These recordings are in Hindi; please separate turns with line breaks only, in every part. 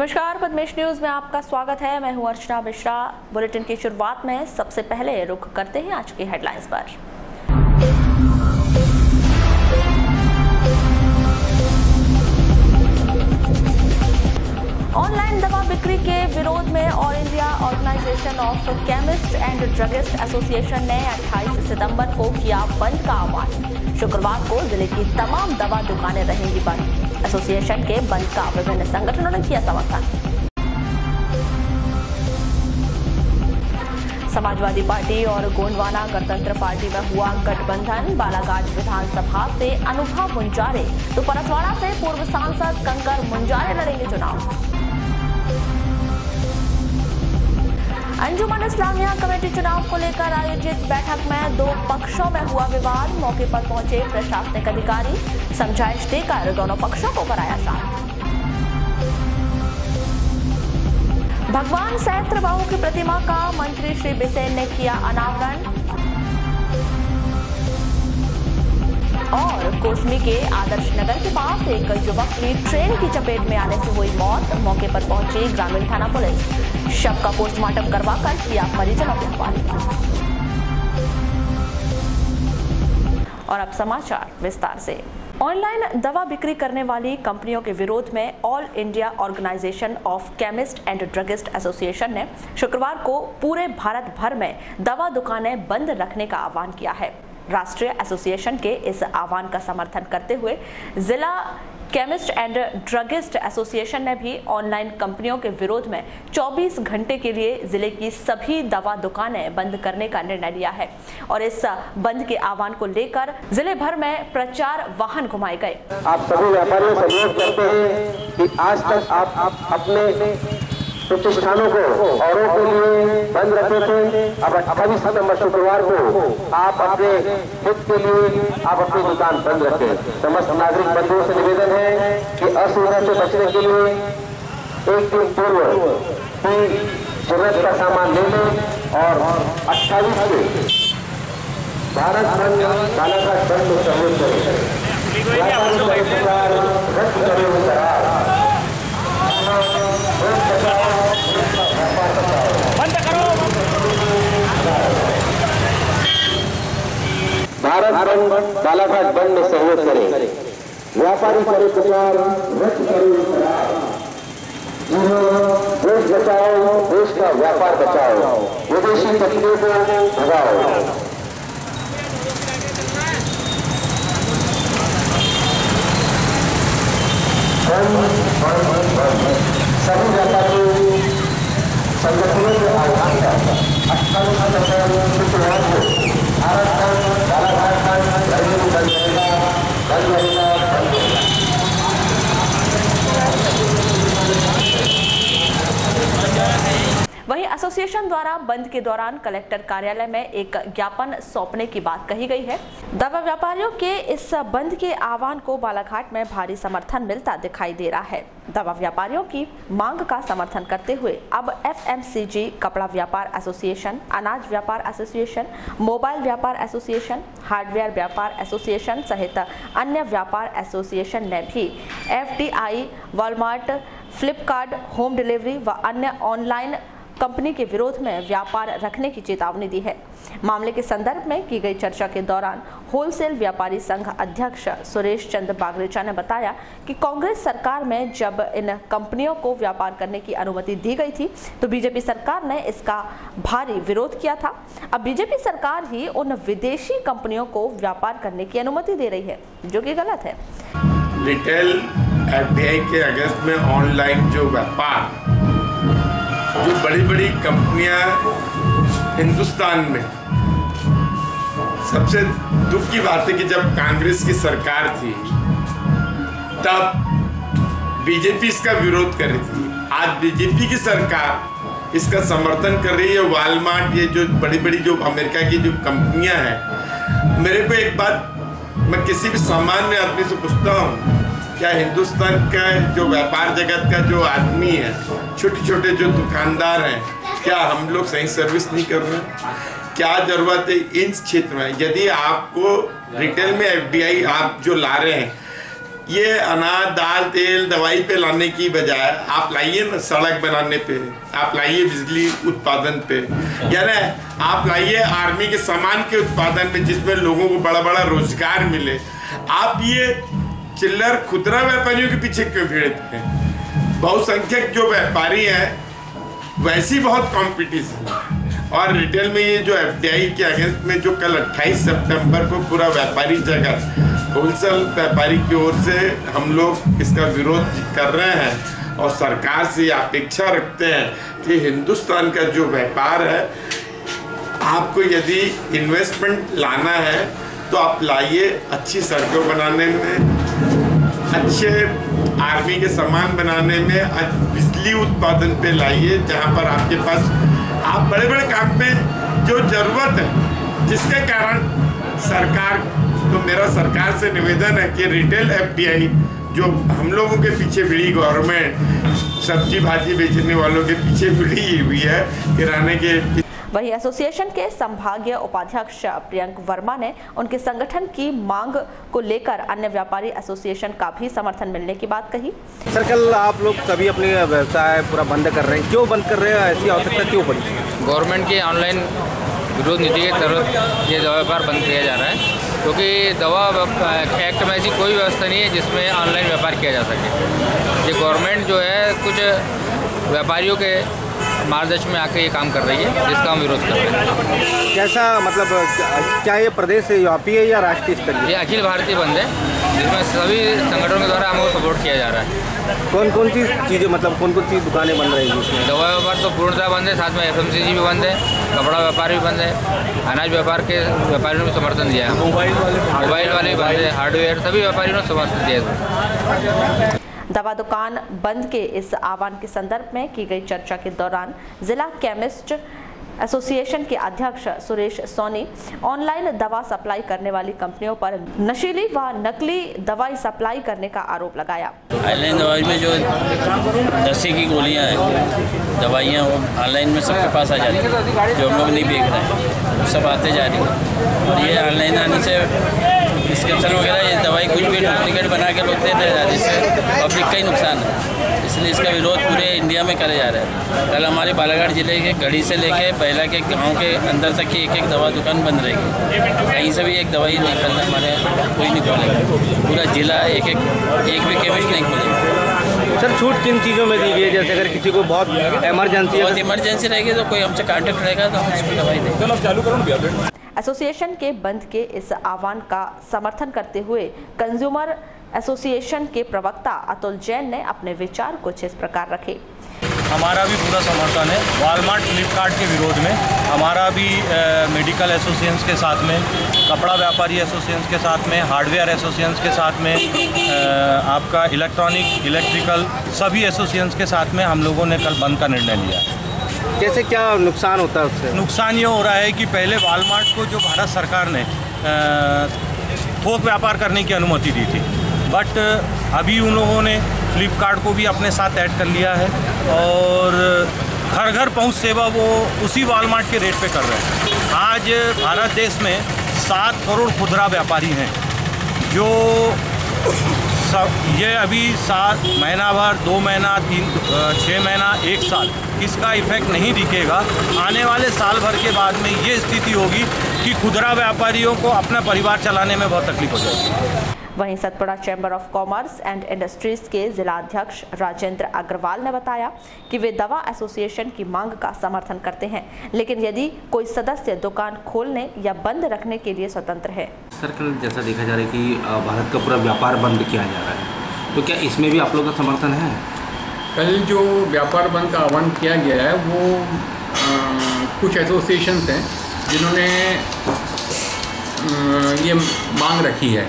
नमस्कार, पद्मेश न्यूज में आपका स्वागत है। मैं हूं अर्चना मिश्रा। बुलेटिन की शुरुआत में सबसे पहले रुख करते हैं आज की हेडलाइंस पर। ऑनलाइन दवा बिक्री के विरोध में all India organisation of chemist and druggist association ने 28 सितंबर को किया बंद का आह्वान। शुक्रवार को जिले की तमाम दवा दुकानें रहेंगी बंद। एसोसिएशन के बंद का विभिन्न संगठनों ने किया समर्थन। समाजवादी पार्टी और गोंडवाना गणतंत्र पार्टी में हुआ गठबंधन। बालाघाट विधानसभा से अनुभव मुंजारे तो परसवाड़ा से पूर्व सांसद कंकर मुंजारे लड़ेंगे चुनाव। अंजुमन इस्लामिया कमेटी चुनाव को लेकर आयोजित बैठक में दो पक्षों में हुआ विवाद। मौके पर पहुंचे प्रशासनिक अधिकारी, समझाइश देकर दोनों पक्षों को कराया शांत। भगवान सहस्त्रबाहु की प्रतिमा का मंत्री श्री बिसेन ने किया अनावरण। और कोसमी के आदर्श नगर के पास एक युवक की ट्रेन की चपेट में आने से हुई मौत। मौके पर पहुंची ग्रामीण थाना पुलिस, शव का पोस्टमार्टम करवाकर किया परिजनों के हवाले। और अब समाचार विस्तार से। ऑनलाइन दवा बिक्री करने वाली कंपनियों के विरोध में all India organisation of chemist and druggist association ने शुक्रवार को पूरे भारत भर में दवा दुकानें बंद रखने का आह्वान किया है। राष्ट्रीय एसोसिएशन के इस आह्वान का समर्थन करते हुए जिला केमिस्ट एंड ड्रगिस्ट एसोसिएशन ने भी ऑनलाइन कंपनियों के विरोध में 24 घंटे के लिए जिले की सभी दवा दुकानें बंद करने का निर्णय लिया है। और इस बंद के आह्वान को लेकर जिले भर में प्रचार वाहन घुमाए गए।
आप सभी व्यापारियों से अनुरोध करते हैं कि आज तक आप अपने प्रतिष्ठानों को औरों के लिए बंद रखे थे। अब 28 सितंबर शुक्रवार को आप अपने हित के लिए आप अपनी दुकान बंद रखें। समस्त नागरिक बंधुओं से निवेदन है कि असुविधा से बचने के लिए एक दिन पूर्व ही जरूरत का सामान ले लें और 28 से भारत बंद बालाघाट बंद को सहयोग करें। रद्द करें भारत बंद बालाघाट बंद में सहयोग करें। व्यापारी करे पुकार, रद्द करो देश बचाओ, देश का व्यापार बचाओ, विदेशी तकनीकों को भगाओ। सभी व्यापारी संगठनों के आह्वान का 28 सितंबर शुक्रवार को भारत बंद बालाघाट बंद रहेगा।
वहीं एसोसिएशन द्वारा बंद के दौरान कलेक्टर कार्यालय में एक ज्ञापन सौंपने की बात कही गई है। दवा व्यापारियों के इस बंद के आह्वान को बालाघाट में भारी समर्थन मिलता दिखाई दे रहा है। दवा व्यापारियों की मांग का समर्थन करते हुए अब एफएमसीजी, कपड़ा व्यापार एसोसिएशन, अनाज व्यापार एसोसिएशन, मोबाइल व्यापार एसोसिएशन, हार्डवेयर व्यापार एसोसिएशन सहित अन्य व्यापार एसोसिएशन ने भी FDI, Walmart, Flipkart, home delivery व अन्य ऑनलाइन कंपनी के विरोध में व्यापार रखने की चेतावनी दी है। मामले के संदर्भ में की गई चर्चा के दौरान होलसेल व्यापारी संघ अध्यक्ष सुरेश चंद्र बागरेचा ने बताया कि कांग्रेस सरकार में जब इन कंपनियों को व्यापार करने की अनुमति दी गई थी तो बीजेपी सरकार ने इसका भारी विरोध किया था। अब बीजेपी सरकार ही उन विदेशी कंपनियों को व्यापार करने की अनुमति दे रही है, जो कि गलत है।
रिटेल एफडीआई के अगेंस्ट में ऑनलाइन जो व्यापार, जो बड़ी बड़ी कंपनियां हिंदुस्तान में, सबसे दुख की बात है कि जब कांग्रेस की सरकार थी तब बीजेपी इसका विरोध कर रही थी। आज बीजेपी की सरकार इसका समर्थन कर रही है। वॉलमार्ट, ये जो बड़ी बड़ी जो अमेरिका की जो कंपनियां हैं, मेरे को एक बात मैं किसी भी सामान्य आदमी से पूछता हूँ, क्या हिंदुस्तान का जो व्यापार जगत का जो आदमी है, छोटे छोटे जो दुकानदार हैं, क्या हम लोग सही सर्विस नहीं कर रहे हैं? क्या जरूरत है इन क्षेत्र में? यदि आपको रिटेल में एफडीआई आप जो ला रहे हैं ये अनाज दाल तेल दवाई पे लाने की बजाय आप लाइए ना सड़क बनाने पे, आप लाइए बिजली उत्पादन पे, यानी आप लाइए आर्मी के सामान के उत्पादन में जिसमें लोगों को बड़ा बड़ा रोजगार मिले। आप ये चिल्लर खुदरा व्यापारियों के पीछे क्यों भिड़ते हैं? बहुसंख्यक जो व्यापारी हैं वैसी बहुत कंपटीशन है। और रिटेल में ये जो FDI के अगेंस्ट में जो कल 28 सितंबर को पूरा व्यापारी जगत होलसेल व्यापारी की ओर से हम लोग इसका विरोध कर रहे हैं और सरकार से अपेक्षा रखते हैं कि हिंदुस्तान का जो व्यापार है, आपको यदि इन्वेस्टमेंट लाना है तो आप लाइए अच्छी सड़कों बनाने में, अच्छे आर्मी के सामान बनाने में, बिजली उत्पादन पे लाइए जहाँ पर आपके पास आप बड़े बड़े काम में जो जरूरत है, जिसके कारण सरकार, तो मेरा सरकार से निवेदन है कि रिटेल FDI जो हम लोगों के पीछे भिड़ी, गवर्नमेंट सब्जी भाजी बेचने वालों के पीछे भिड़ी हुई है किराने के।
वहीं एसोसिएशन के संभागीय उपाध्यक्ष प्रियंक वर्मा ने उनके संगठन की मांग को लेकर अन्य व्यापारी एसोसिएशन का भी समर्थन मिलने की बात कही।
सर, कल आप लोग सभी अपने व्यवसाय पूरा बंद कर रहे हैं, क्यों बंद कर रहे हैं? ऐसी आवश्यकता क्यों पड़ी?
गवर्नमेंट की ऑनलाइन विरोध नीति के तहत ये दवा व्यापार बंद किया जा रहा है, क्योंकि दवा एक्ट में ऐसी कोई व्यवस्था नहीं है जिसमें ऑनलाइन व्यापार किया जा सके। ये गवर्नमेंट जो है कुछ व्यापारियों के मार्गदर्शन में आके ये काम कर रही है, जिसका हम विरोध कर रहे हैं।
कैसा मतलब, क्या ये प्रदेश व्यापी है या राष्ट्रीय स्तरीय?
ये अखिल भारतीय बंद है, जिसमें सभी संगठनों के द्वारा हमको सपोर्ट किया जा रहा है।
कौन कौन सी चीज़ें, मतलब कौन कौन सी दुकानें बंद रहेंगी?
दवा व्यापार तो पूर्णतः बंद है, साथ में FMCG भी बंद है, कपड़ा व्यापार भी बंद है, अनाज व्यापार के व्यापारियों ने भी समर्थन दिया है, मोबाइल वाले भी बंद है, हार्डवेयर सभी व्यापारियों ने समर्थन दिया है।
दवा दुकान बंद के इस आह्वान के संदर्भ में की गई चर्चा के दौरान जिला केमिस्ट एसोसिएशन के अध्यक्ष सुरेश सोनी ऑनलाइन दवा सप्लाई करने वाली कंपनियों पर नशीली व नकली दवाई सप्लाई करने का आरोप लगाया।
ऑनलाइन दवाई में जो नशे की गोलियां हैं, दवाइयां, वो ऑनलाइन में सबके पास आ जाती हैं, जो हम लोग नहीं बेच रहे हैं, सब आते जा रही है। और ये ऑनलाइन आने से प्रिस्क्रिप्शन वगैरह ये दवाई कुछ भी डुप्लीकेट बना के लोग देते हैं, जिससे पब्लिक का ही नुकसान है। इसलिए इसका विरोध पूरे इंडिया में करे जा रहा है। कल हमारे बालाघाट जिले के गढ़ी से लेके बैला के गांव के अंदर तक की एक दवा दुकान बंद रहेगी। कहीं से भी एक दवाई निकलना हमारे कोई नहीं खोलेगा, पूरा जिला एक भी केमिस्ट नहीं खोलेगा।
सर, छूट किन चीज़ों में दी गई है? जैसे अगर किसी को बहुत
इमरजेंसी रहेगी तो कोई हमसे कॉन्टेक्ट रहेगा तो हम उसको दवाई देंगे। चलो आप चालू करो।
एसोसिएशन के बंद के इस आह्वान का समर्थन करते हुए कंज्यूमर एसोसिएशन के प्रवक्ता अतुल जैन ने अपने विचार कुछ इस प्रकार रखे।
हमारा भी पूरा समर्थन है वॉलमार्ट फ्लिपकार्ट के विरोध में। हमारा भी मेडिकल एसोसिएशंस के साथ में, कपड़ा व्यापारी एसोसिएशंस के साथ में, हार्डवेयर एसोसिएशंस के साथ में, आपका इलेक्ट्रॉनिक इलेक्ट्रिकल सभी एसोसिएशंस के साथ में हम लोगों ने कल बंद का निर्णय लिया।
कैसे, क्या नुकसान होता है उससे?
नुकसान ये हो रहा है कि पहले वॉलमार्ट को जो भारत सरकार ने थोक व्यापार करने की अनुमति दी थी, बट अभी उन लोगों ने फ्लिपकार्ट को भी अपने साथ ऐड कर लिया है और घर घर पहुंच सेवा वो उसी वॉलमार्ट के रेट पे कर रहे हैं। आज भारत देश में 7 करोड़ खुदरा व्यापारी हैं, जो ये अभी 7 महीना भर, 2 महीना, 6 महीना, 1 साल इसका इफेक्ट नहीं दिखेगा। आने वाले साल भर के बाद में ये स्थिति होगी कि खुदरा व्यापारियों को अपना परिवार चलाने में बहुत तकलीफ हो जाएगी।
वहीं Satpura chamber of commerce and industries के जिला अध्यक्ष राजेंद्र अग्रवाल ने बताया कि वे दवा एसोसिएशन की मांग का समर्थन करते हैं, लेकिन यदि कोई सदस्य दुकान खोलने या बंद रखने के लिए स्वतंत्र है।
सर, कल जैसा देखा जा रहा है कि भारत का पूरा व्यापार बंद किया जा रहा है, तो क्या इसमें भी आप लोगों का समर्थन है?
कल जो व्यापार बंद का आह्वान किया गया है वो कुछ एसोसिएशंस हैं जिन्होंने ये मांग रखी है,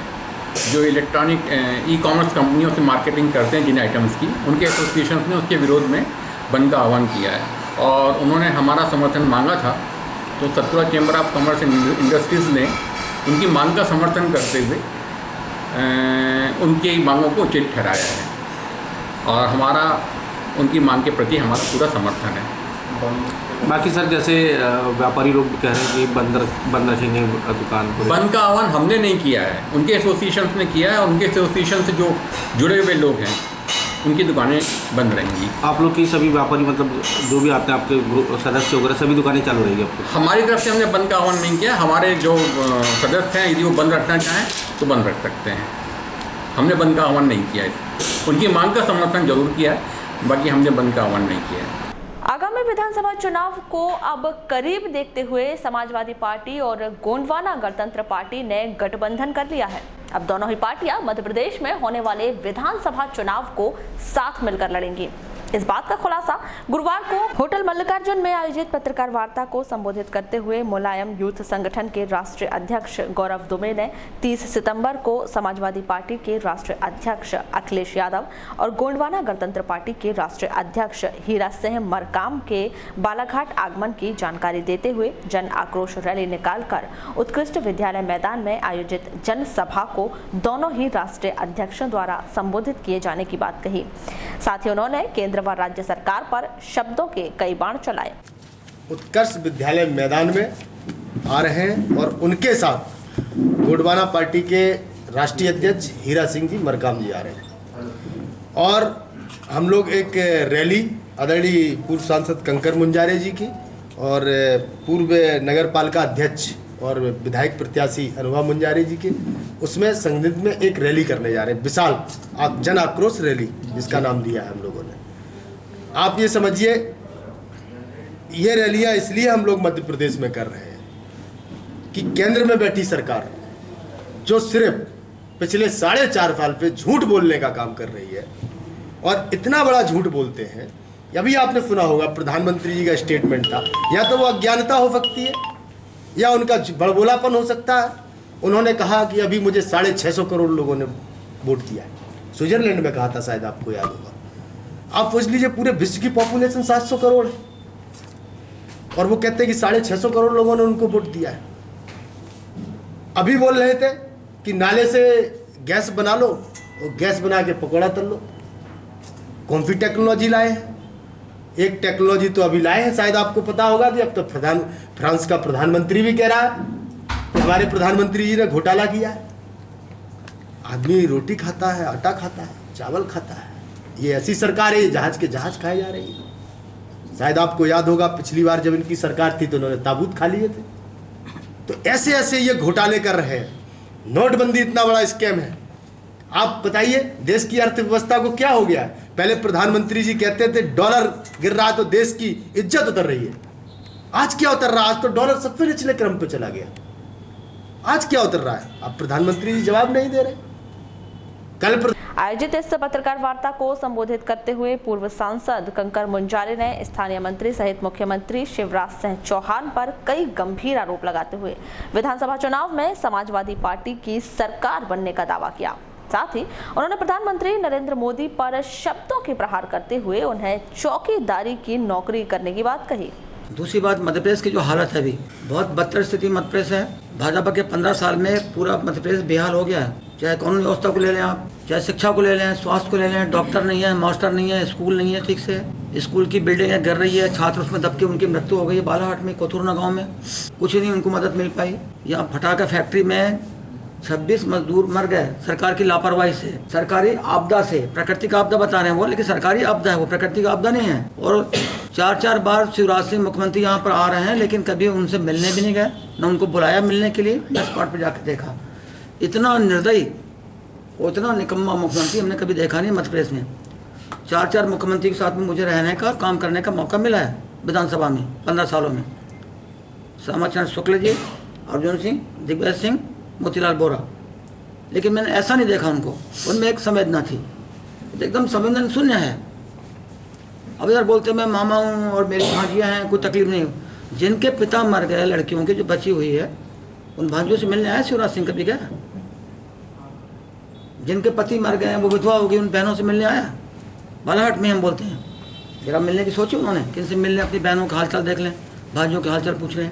जो इलेक्ट्रॉनिक ई-कॉमर्स कंपनियों से मार्केटिंग करते हैं जिन आइटम्स की, उनके एसोसिएशन ने उसके विरोध में बंद का आह्वान किया है और उन्होंने हमारा समर्थन मांगा था। तो Satpura chamber of commerce and industries ने उनकी मांग का समर्थन करते हुए उनकी मांगों को उचित ठहराया है और हमारा उनकी मांग के प्रति हमारा पूरा समर्थन है।
बाकी सर जैसे व्यापारी लोग कह रहे हैं कि बंद रखेंगे दुकान को।
बंद का आह्वान हमने नहीं किया है, उनके एसोसिएशन ने किया है और उनके एसोसिएशन से जो जुड़े हुए लोग हैं उनकी दुकानें बंद रहेंगी।
आप लोग की सभी व्यापारी मतलब जो भी आते हैं आपके ग्रुप सदस्य वगैरह सभी दुकानें चालू रहेगी आपको?
हमारी तरफ से हमने बंद का आह्वान नहीं किया। हमारे जो सदस्य हैं यदि वो बंद रखना चाहें तो बंद रख सकते हैं। हमने बंद का आह्वान नहीं किया है। उनकी मांग का समर्थन जरूर किया है, बाकी हमने बंद का आह्वान नहीं किया है।
आगामी विधानसभा चुनाव को अब करीब देखते हुए समाजवादी पार्टी और गोंडवाना गणतंत्र पार्टी ने गठबंधन कर लिया है। अब दोनों ही पार्टियां मध्य प्रदेश में होने वाले विधानसभा चुनाव को साथ मिलकर लड़ेंगी। इस बात का खुलासा गुरुवार को होटल मल्लिकार्जुन में आयोजित पत्रकार वार्ता को संबोधित करते हुए मुलायम यूथ संगठन के राष्ट्रीय अध्यक्ष गौरव दुबे ने 30 सितंबर को समाजवादी पार्टी के राष्ट्रीय अध्यक्ष अखिलेश यादव और गोंडवाना गणतंत्र पार्टी के राष्ट्रीय अध्यक्ष हीरा सिंह मरकाम के बालाघाट आगमन की जानकारी देते हुए जन आक्रोश रैली निकालकर उत्कृष्ट विद्यालय मैदान में आयोजित जनसभा को दोनों ही राष्ट्रीय अध्यक्षों द्वारा संबोधित किए जाने की बात कही। साथ ही उन्होंने केंद्र व राज्य सरकार पर शब्दों के कई बाण चलाए।
उत्कर्ष विद्यालय मैदान में आ रहे हैं और उनके साथ गोंडवाना पार्टी के राष्ट्रीय अध्यक्ष हीरा सिंह जी मरकाम जी आ रहे हैं और हम लोग एक रैली आदरणीय पूर्व सांसद कंकर मुंजारे जी की और पूर्व नगर पालिका अध्यक्ष और विधायक प्रत्याशी अनुभव मुंजारे जी के उसमें संगठित में एक रैली करने जा रहे हैं, विशाल जन आक्रोश रैली जिसका नाम दिया है हम लोगों ने। आप ये समझिए ये रैलियां इसलिए हम लोग मध्य प्रदेश में कर रहे हैं कि केंद्र में बैठी सरकार जो सिर्फ पिछले 4.5 साल पे झूठ बोलने का काम कर रही है और इतना बड़ा झूठ बोलते हैं। अभी आपने सुना होगा प्रधानमंत्री जी का स्टेटमेंट था, या तो वो अज्ञानता हो सकती है या उनका बड़बोलापन हो सकता है। उन्होंने कहा कि अभी मुझे 650 करोड़ लोगों ने वोट दिया है। स्विट्जरलैंड में कहा था, शायद आपको याद होगा। आप सोच लीजिए पूरे विश्व की पॉपुलेशन 700 करोड़ है और वो कहते हैं कि 650 करोड़ लोगों ने उनको वोट दिया है। अभी बोल रहे थे कि नाले से गैस बना लो और गैस बना के पकौड़ा तल लो। कौन सी टेक्नोलॉजी लाए हैं? एक टेक्नोलॉजी तो अभी लाए हैं, शायद आपको पता होगा कि अब तो फ्रांस का प्रधानमंत्री भी कह रहा है कि हमारे प्रधानमंत्री जी ने घोटाला किया है। आदमी रोटी खाता है, आटा खाता है, चावल खाता है। ये ऐसी सरकार है, जहाज के जहाज खाए जा रही है। शायद आपको याद होगा पिछली बार जब इनकी सरकार थी तो उन्होंने ताबूत खा लिए थे। तो ऐसे ऐसे ये घोटाले कर रहे हैं। नोटबंदी इतना बड़ा स्कैम है। आप बताइए देश की अर्थव्यवस्था को क्या हो गया है? पहले प्रधानमंत्री जी कहते थे डॉलर गिर रहा तो देश की इज्जत उतर रही है। आज क्या उतर रहा है? आज तो डॉलर सबसे निचले क्रम पे चला गया। आज क्या उतर रहा है? अब प्रधानमंत्री जी जवाब नहीं दे रहे। कल
आयोजित इस पत्रकार वार्ता को संबोधित करते हुए पूर्व सांसद कंकर मुंजारे ने स्थानीय मंत्री सहित मुख्यमंत्री शिवराज सिंह चौहान पर कई गंभीर आरोप लगाते हुए विधानसभा चुनाव में समाजवादी पार्टी की सरकार बनने का दावा किया। साथ ही उन्होंने प्रधानमंत्री नरेंद्र मोदी पर शब्दों के प्रहार करते हुए उन्हें चौकीदारी की नौकरी करने की बात कही।
दूसरी बात, मध्य प्रदेश की जो हालत है अभी बहुत बदतर स्थिति मध्य प्रदेश है। भाजपा के 15 साल में पूरा मध्य प्रदेश बेहाल हो गया है। चाहे कानून व्यवस्था को ले लें आप, चाहे शिक्षा को ले लें, स्वास्थ्य को ले लें, डॉक्टर नहीं है, मास्टर नहीं है, स्कूल नहीं है ठीक से, स्कूल की बिल्डिंगें गिर रही है, छात्र उसमें दबके उनकी मृत्यु हो गई है। बालाघाट में, कोथुरना गाँव में कुछ नहीं उनको मदद मिल पाई। यहाँ फटाका फैक्ट्री में 26 मजदूर मर गए सरकार की लापरवाही से, सरकारी आपदा से। प्राकृतिक आपदा बता रहे हैं वो, लेकिन सरकारी आपदा है वो, प्राकृतिक आपदा नहीं है। और 4 बार शिवराज सिंह मुख्यमंत्री यहाँ पर आ रहे हैं लेकिन कभी उनसे मिलने भी नहीं गए, न उनको बुलाया मिलने के लिए, न स्पॉट पर जाकर देखा। इतना निर्दयी और इतना निकम्मा मुख्यमंत्री हमने कभी देखा नहीं मध्य प्रदेश में। 4 मुख्यमंत्री के साथ में मुझे रहने का, काम करने का मौका मिला है विधानसभा में 15 सालों में। श्यामाचरण शुक्ल जी, अर्जुन सिंह, दिग्विजय सिंह, मोतीलाल बोरा, लेकिन मैंने ऐसा नहीं देखा उनको। उनमें एक संवेदना थी, एकदम संवेदन शून्य है। अब इधर बोलते मैं मामा हूँ और मेरी भांजियाँ हैं, कोई तकलीफ नहीं। जिनके पिता मर गए, लड़कियों की जो बची हुई है, उन भांजियों से मिलने आए शिवराज सिंह कभी गया? जिनके पति मर गए हैं, वो विधवा हो गई, उन बहनों से मिलने आया? बालाघाट में हम बोलते हैं जरा मिलने की सोची उन्होंने, किन से मिलने, अपनी बहनों का हालचाल देख लें, भाइयों के हालचाल पूछ लें।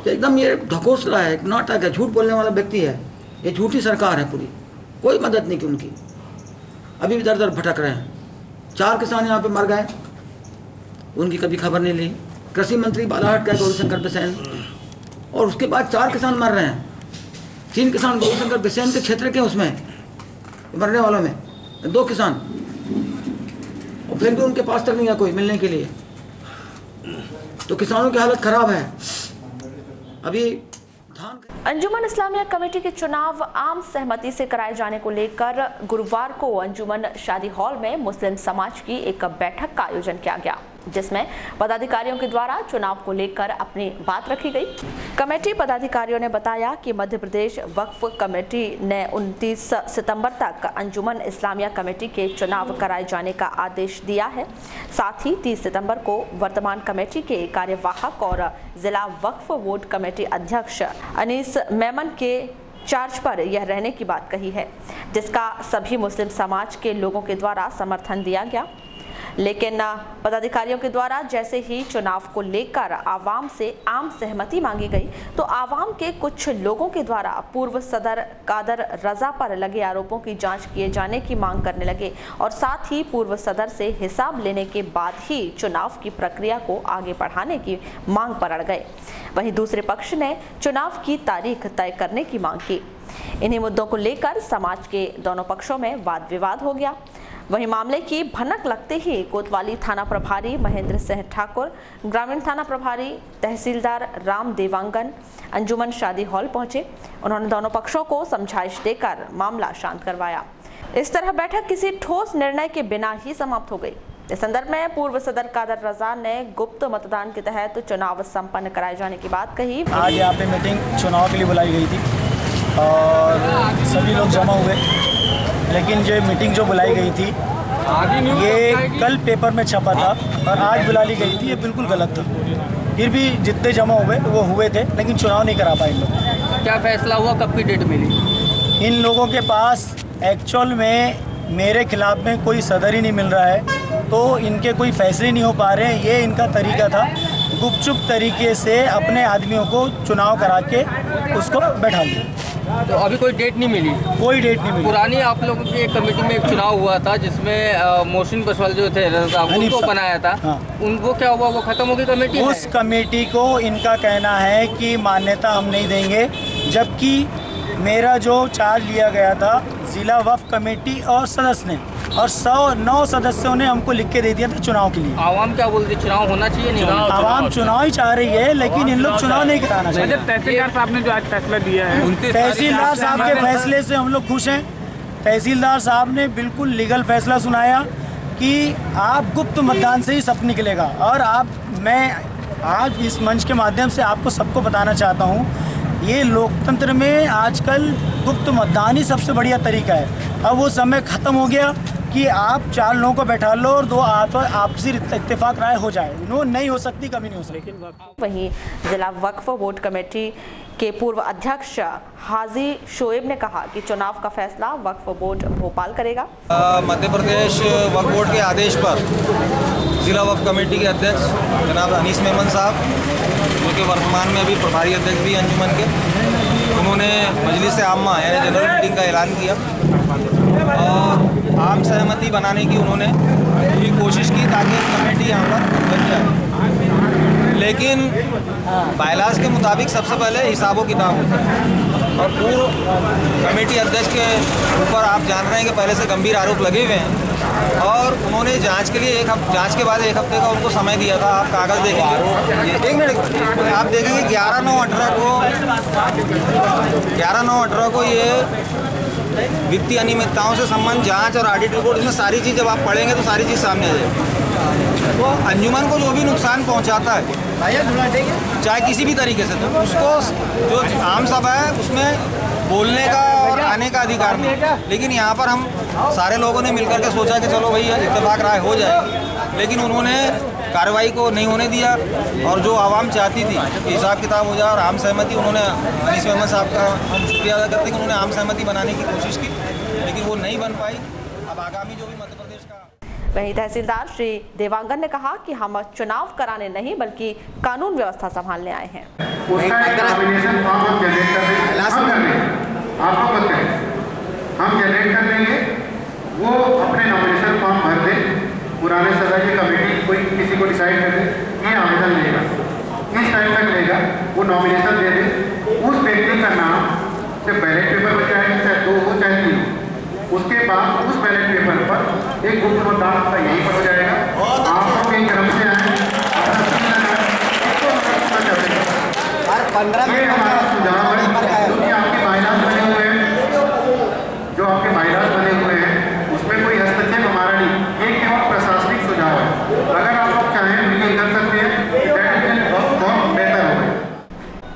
तो एकदम ये ढकोसला है, एक नाटक है, झूठ बोलने वाला व्यक्ति है। ये झूठी सरकार है पूरी, कोई मदद नहीं की उनकी। अभी भी दर दर भटक रहे हैं। 4 किसान यहाँ पे मर गए, उनकी कभी खबर नहीं ली। कृषि मंत्री बालाघाट का गौरीशंकर बिसेन, और उसके बाद 4 किसान मर रहे हैं। 3 किसान गौरीशंकर बिसेन के क्षेत्र के उसमें मरने वालों में 2 किसान, और फिर भी उनके पास तक नहीं है कोई मिलने के लिए। तो किसानों की हालत खराब है। अभी
अंजुमन इस्लामिया कमेटी के चुनाव आम सहमति से कराए जाने को लेकर गुरुवार को अंजुमन शादी हॉल में मुस्लिम समाज की एक बैठक का आयोजन किया गया, जिसमें पदाधिकारियों के द्वारा चुनाव को लेकर अपनी बात रखी गई। कमेटी पदाधिकारियों ने बताया कि मध्य प्रदेश वक्फ कमेटी ने 29 सितंबर तक अंजुमन इस्लामिया कमेटी के चुनाव कराए जाने का आदेश दिया है। साथ ही 30 सितंबर को वर्तमान कमेटी के कार्यवाहक और जिला वक्फ बोर्ड कमेटी अध्यक्ष अनीस मेमन के चार्ज पर यह रहने की बात कही है, जिसका सभी मुस्लिम समाज के लोगों के द्वारा समर्थन दिया गया। लेकिन पदाधिकारियों के द्वारा जैसे ही चुनाव को लेकर आवाम से आम सहमति मांगी गई, तो आवाम के कुछ लोगों के द्वारा पूर्व सदर कादर रजा पर लगे आरोपों की जांच किए जाने की मांग करने लगे और साथ ही पूर्व सदर से हिसाब लेने के बाद ही चुनाव की प्रक्रिया को आगे बढ़ाने की मांग पर अड़ गए। वहीं दूसरे पक्ष ने चुनाव की तारीख तय करने की मांग की। इन्हीं मुद्दों को लेकर समाज के दोनों पक्षों में वाद विवाद हो गया। वहीं मामले की भनक लगते ही कोतवाली थाना प्रभारी महेंद्र सिंह ठाकुर, ग्रामीण थाना प्रभारी तहसीलदार राम देवांगन अंजुमन शादी हॉल पहुंचे। उन्होंने दोनों पक्षों को समझाइश देकर मामला शांत करवाया। इस तरह बैठक किसी ठोस निर्णय के बिना ही समाप्त हो गई। इस संदर्भ में पूर्व सदर कादर रजा ने गुप्त मतदान के तहत चुनाव संपन्न कराए जाने की बात कही।
आज यहाँ पे मीटिंग चुनाव के लिए बुलाई गई थी और सभी लोग जमा हुए, लेकिन जो मीटिंग जो बुलाई गई थी ये कल पेपर में छपा था और आज बुला ली गई थी, ये बिल्कुल गलत था। फिर भी जितने जमा हुए वो हुए थे, लेकिन चुनाव नहीं करा पाए इन लोग।
क्या फैसला हुआ, कब की डेट मिली?
इन लोगों के पास एक्चुअल में मेरे खिलाफ में कोई सदर ही नहीं मिल रहा है, तो इनके कोई फैसले नहीं हो पा रहे हैं। ये इनका तरीका था गुपचुप तरीके से अपने आदमियों को चुनाव करा के उसको बैठा लिया।
तो अभी कोई डेट नहीं मिली?
कोई डेट नहीं मिली।
पुरानी आप लोगों की एक कमेटी में एक चुनाव हुआ था जिसमें मोहसिन बसवाल जो थे उनको बनाया था।
हाँ।
उनको क्या हुआ, वो खत्म हो गई कमेटी?
उस कमेटी को इनका कहना है कि मान्यता हम नहीं देंगे, जबकि मेरा जो चार्ज लिया गया था जिला वक्फ कमेटी और सदस्य ने और 109 सदस्यों ने हमको लिख के दे दिया था चुनाव के लिए।
आवाम क्या बोलती, चुनाव होना चाहिए नहीं?
आवाम चुनाव ही चाह रही है, लेकिन इन लोग चुनाव नहीं कराना चाहिए।
तहसीलदार साहब ने जो आज फैसला दिया है,
तहसीलदार साहब के फैसले से हम लोग खुश हैं। तहसीलदार साहब ने बिल्कुल लीगल फैसला सुनाया कि आप गुप्त मतदान से ही सब निकलेगा। और मैं आज इस मंच के माध्यम से आपको सबको बताना चाहता हूँ, ये लोकतंत्र में आजकल गुप्त मतदान ही सबसे बढ़िया तरीका है। अब वो समय ख़त्म हो गया कि आप 4 लोगों को बैठा लो और 2 आपसी इत्तेफाक राय हो जाए। नहीं हो सकती, कभी नहीं हो सकती।
वहीं जिला वक्फ बोर्ड कमेटी के पूर्व अध्यक्ष हाजी शोएब ने कहा कि चुनाव का फैसला वक्फ बोर्ड भोपाल करेगा।
मध्य प्रदेश वक्फ बोर्ड के आदेश पर जिला वक्फ कमेटी के अध्यक्ष जनाब अनीस मेमन साहब, जो कि वर्तमान में अभी प्रभारी अध्यक्ष भी अंजुमन के, उन्होंने मजलिस आम्मा यानी जनरल मीटिंग का ऐलान किया और आम सहमति बनाने की उन्होंने पूरी कोशिश की ताकि कमेटी यहाँ पर बन जाए। लेकिन बायलाज के मुताबिक सबसे पहले हिसाबो किताब होता है और पूर्व कमेटी अध्यक्ष के ऊपर आप जान रहे हैं कि पहले से गंभीर आरोप लगे हुए हैं और उन्होंने जांच के लिए जांच के बाद 1 हफ्ते का उनको समय दिया था। आप कागज़ देखेंगे, 1 मिनट आप देखेंगे 11/9/18 को ये वित्तीय अनियमितताओं से संबंध जांच और ऑडिट रिपोर्ट, इसमें सारी चीज़ जब आप पढ़ेंगे तो सारी चीज़ सामने आ जाएगी। तो अंजुमन को जो भी नुकसान पहुंचाता है चाहे किसी भी तरीके से, तो उसको जो आम सभा है उसमें बोलने का और आने का अधिकार नहीं। लेकिन यहाँ पर हम सारे लोगों ने मिलकर के सोचा कि चलो भाई इत्तेफाक राय हो जाएगी, लेकिन उन्होंने कार्रवाई को नहीं होने दिया और जो आवाम चाहती थी कि हिसाब किताब हो जाए और आम सहमति, उन्होंने अनीस मेमन साहब का हम शुक्रिया अदा करते हैं कि उन्होंने आम सहमति बनाने की कोशिश की, लेकिन वो नहीं बन पाई। अब आगामी जो भी मध्य प्रदेश का।
वहीं तहसीलदार श्री देवांगन ने कहा कि हम चुनाव कराने नहीं बल्कि कानून व्यवस्था संभालने आए हैं।
हम जनरेट कर लेंगे, वो अपने नॉमिनेशन फॉर्म भर दे, पुराने सदस्य की कमेटी कोई किसी को डिसाइड कर दे, ये आवेदन लेगा। नॉमिनेशन दे दे, उस व्यक्ति का नाम से बैलेट पेपर में चाहे 2 हो चाहे 3 हो, उसके बाद उस बैलेट पेपर पर एक गुप्त मतदान का यहीं पर हो जाएगा। आप लोग एक क्रम से आए, ये हमारा सुझाव है। जो कि आपके बायलाज बने हुए हैं, जो आपके बायलाज बने हुए हैं, उसमें कोई हस्तक्षेप हमारा नहीं, ये केवल प्रशासनिक सुझाव है। अगर आप लोग चाहें मीटिंग कर सकते हैं, बहुत बेहतर होगा।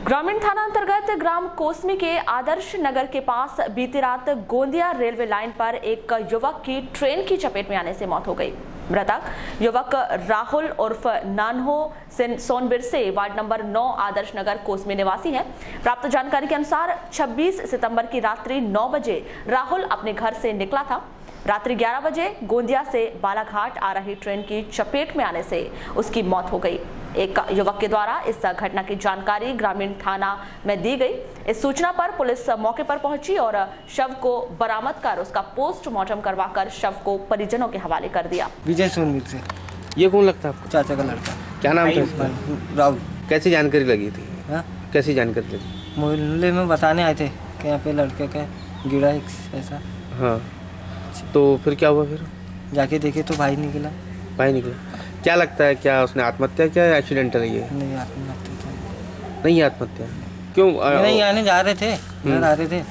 ग्रामीण थाना अंतर्गत ग्राम कोसमी के आदर्श नगर के पास बीती रात गोंदिया रेलवे लाइन पर एक युवक की ट्रेन की चपेट में आने से मौत हो गई। मृतक युवक राहुल उर्फ नान्हो सोनबिर से वार्ड नंबर 9 आदर्श नगर कोसमी निवासी है। प्राप्त जानकारी के अनुसार 26 सितंबर की रात्रि 9 बजे राहुल अपने घर से निकला था। रात्रि 11 बजे गोंदिया से बालाघाट आ रही ट्रेन की चपेट में आने से उसकी मौत हो गई। एक युवक के द्वारा इस घटना की जानकारी ग्रामीण थाना में दी गई। इस सूचना पर पुलिस मौके पर पहुंची और शव को बरामद कर उसका पोस्टमार्टम करवाकर शव को परिजनों के हवाले कर दिया।
विजय सोनवीर से।
ये कौन लगता है आपको?
चाचा का लड़का।
क्या नाम था इसका?
राहुल।
कैसी जानकारी लगी थी?
हाँ?
कैसी जानकारी लगी?
मोहल्ले में बताने आए थे कि यहाँ पे लड़के का गिरा ऐसा।
हाँ, तो फिर क्या हुआ? फिर
जाके देखे तो भाई निकला।
भाई निकला। क्या लगता है, क्या उसने आत्महत्या किया या एक्सीडेंटल है ये?
नहीं, आत्महत्या
नहीं। आत्महत्या क्यों?
नहीं, आने जा रहे थे, घर आ रहे थे,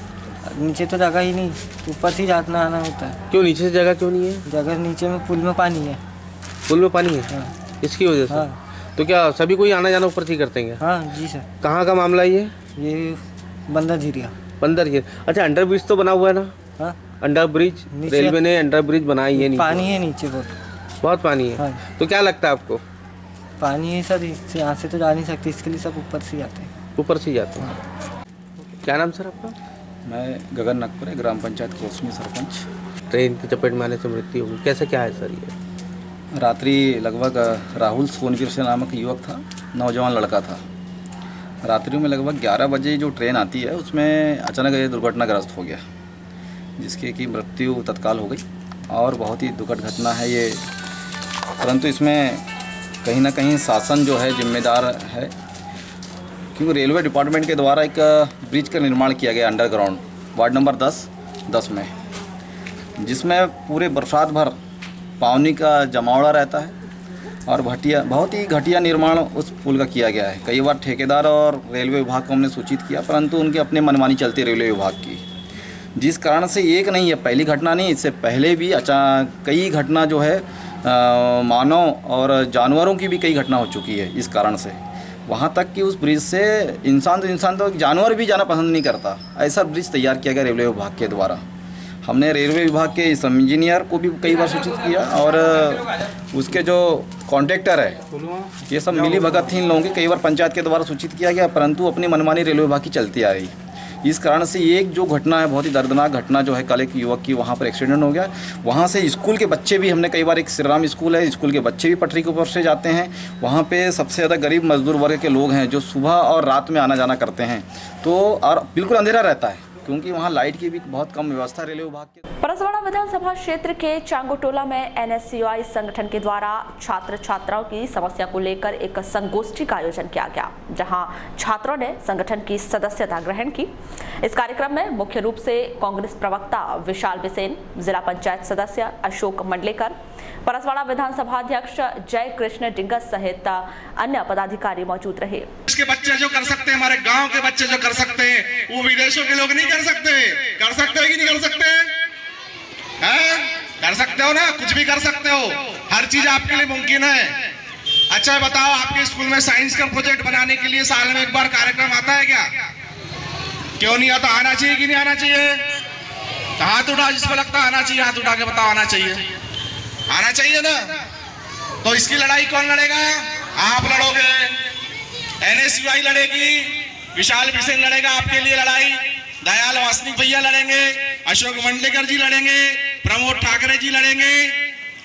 नीचे तो जगह ही नहीं, ऊपर से जाना आना होता है।
क्यों नीचे से जगह क्यों नहीं है?
जगह नीचे में पुल में पानी है।
पुल में पानी है?
हाँ।
इसकी वजह से?
हाँ।
तो क्या सभी कोई आना जाना ऊपर से करते हैं?
हाँ जी सर।
कहाँ का मामला ये
बंदर झीरिया।
बंदर झीरिया। अच्छा, अंडर ब्रिज तो बना हुआ है ना?
हाँ।
अंडर ब्रिज, रेलवे ने अंडर ब्रिज बनाई है।
पानी है नीचे,
बहुत पानी है।
हाँ।
तो क्या लगता है आपको?
पानी है सर, यहाँ से तो जा नहीं सकते, इसके लिए सब ऊपर से जाते हैं।
ऊपर से जाते हैं। क्या नाम सर आपका?
मैं गगन नागपुरे, ग्राम पंचायत कोसमी सरपंच।
ट्रेन की चपेट में आने से मृत्यु हुई, कैसे क्या है सर ये?
रात्रि लगभग राहुल सोनवीर से नामक युवक था, नौजवान लड़का था। रात्रि में लगभग 11 बजे जो ट्रेन आती है उसमें अचानक ये दुर्घटनाग्रस्त हो गया, जिसके की मृत्यु तत्काल हो गई। और बहुत ही दुखद घटना है ये, परंतु इसमें कहीं ना कहीं शासन जो है जिम्मेदार है, क्योंकि रेलवे डिपार्टमेंट के द्वारा एक ब्रिज का निर्माण किया गया अंडरग्राउंड वार्ड नंबर 10 में, जिसमें पूरे बरसात भर पानी का जमावड़ा रहता है और बहुत ही घटिया निर्माण उस पुल का किया गया है। कई बार ठेकेदार और रेलवे विभाग को हमने सूचित किया, परंतु उनकी अपनी मनमानी चलती रेलवे विभाग की, जिस कारण से एक नहीं है, पहली घटना नहीं, इससे पहले भी कई घटना जो है मानव और जानवरों की भी कई घटना हो चुकी है। इस कारण से वहाँ तक कि उस ब्रिज से इंसान तो जानवर भी जाना पसंद नहीं करता, ऐसा ब्रिज तैयार किया गया रेलवे विभाग के द्वारा। हमने रेलवे विभाग के इस इंजीनियर को भी कई बार सूचित किया और उसके जो कॉन्ट्रैक्टर है, ये सब मिली भगत थी इन लोगों की, कई बार पंचायत के द्वारा सूचित किया गया, परंतु अपनी मनमानी रेलवे विभाग की चलती आ रही। इस कारण से एक जो घटना है, बहुत ही दर्दनाक घटना जो है, कल एक युवक की वहाँ पर एक्सीडेंट हो गया। वहाँ से स्कूल के बच्चे भी, हमने कई बार, एक श्री राम स्कूल है, स्कूल के बच्चे भी पटरी के ऊपर से जाते हैं। वहाँ पे सबसे ज़्यादा गरीब मजदूर वर्ग के लोग हैं जो सुबह और रात में आना जाना करते हैं, तो और बिल्कुल अंधेरा रहता है क्योंकि वहाँ लाइट की भी बहुत कम व्यवस्था रेलवे विभाग के।
परसवाड़ा विधानसभा क्षेत्र के चांगोटोला में NSCOI संगठन के द्वारा छात्र छात्राओं की समस्या को लेकर एक संगोष्ठी का आयोजन किया गया, जहां छात्रों ने संगठन की सदस्यता ग्रहण की। इस कार्यक्रम में मुख्य रूप से कांग्रेस प्रवक्ता विशाल बिसेन, जिला पंचायत सदस्य अशोक मंडलेकर, परसवाड़ा विधानसभा अध्यक्ष जय कृष्ण डिंगस सहित अन्य पदाधिकारी मौजूद रहे।
इसके बच्चे जो कर सकते हैं, हमारे गांव के बच्चे जो कर सकते हैं, वो विदेशों के लोग नहीं कर सकते। कर सकते हो कि नहीं कर सकते? कर सकते हो ना, कुछ भी कर सकते हो, हर चीज आपके लिए मुमकिन है। अच्छा बताओ, आपके स्कूल में साइंस का प्रोजेक्ट बनाने के लिए साल में एक बार कार्यक्रम आता है क्या? क्यों नहीं आता? आना चाहिए कि नहीं आना चाहिए? हाथ उठा जिसको लगता आना चाहिए, हाथ उठा के बताओ आना चाहिए। आना चाहिए ना। तो इसकी लड़ाई कौन लड़ेगा? आप लड़ोगे, NSCOI लड़ेगी, विशाल बिसेन लड़ेगा आपके लिए लड़ाई, दयाल वासनिक भैया लड़ेंगे, अशोक मंडलेकर जी लड़ेंगे, प्रमोद ठाकरे जी लड़ेंगे,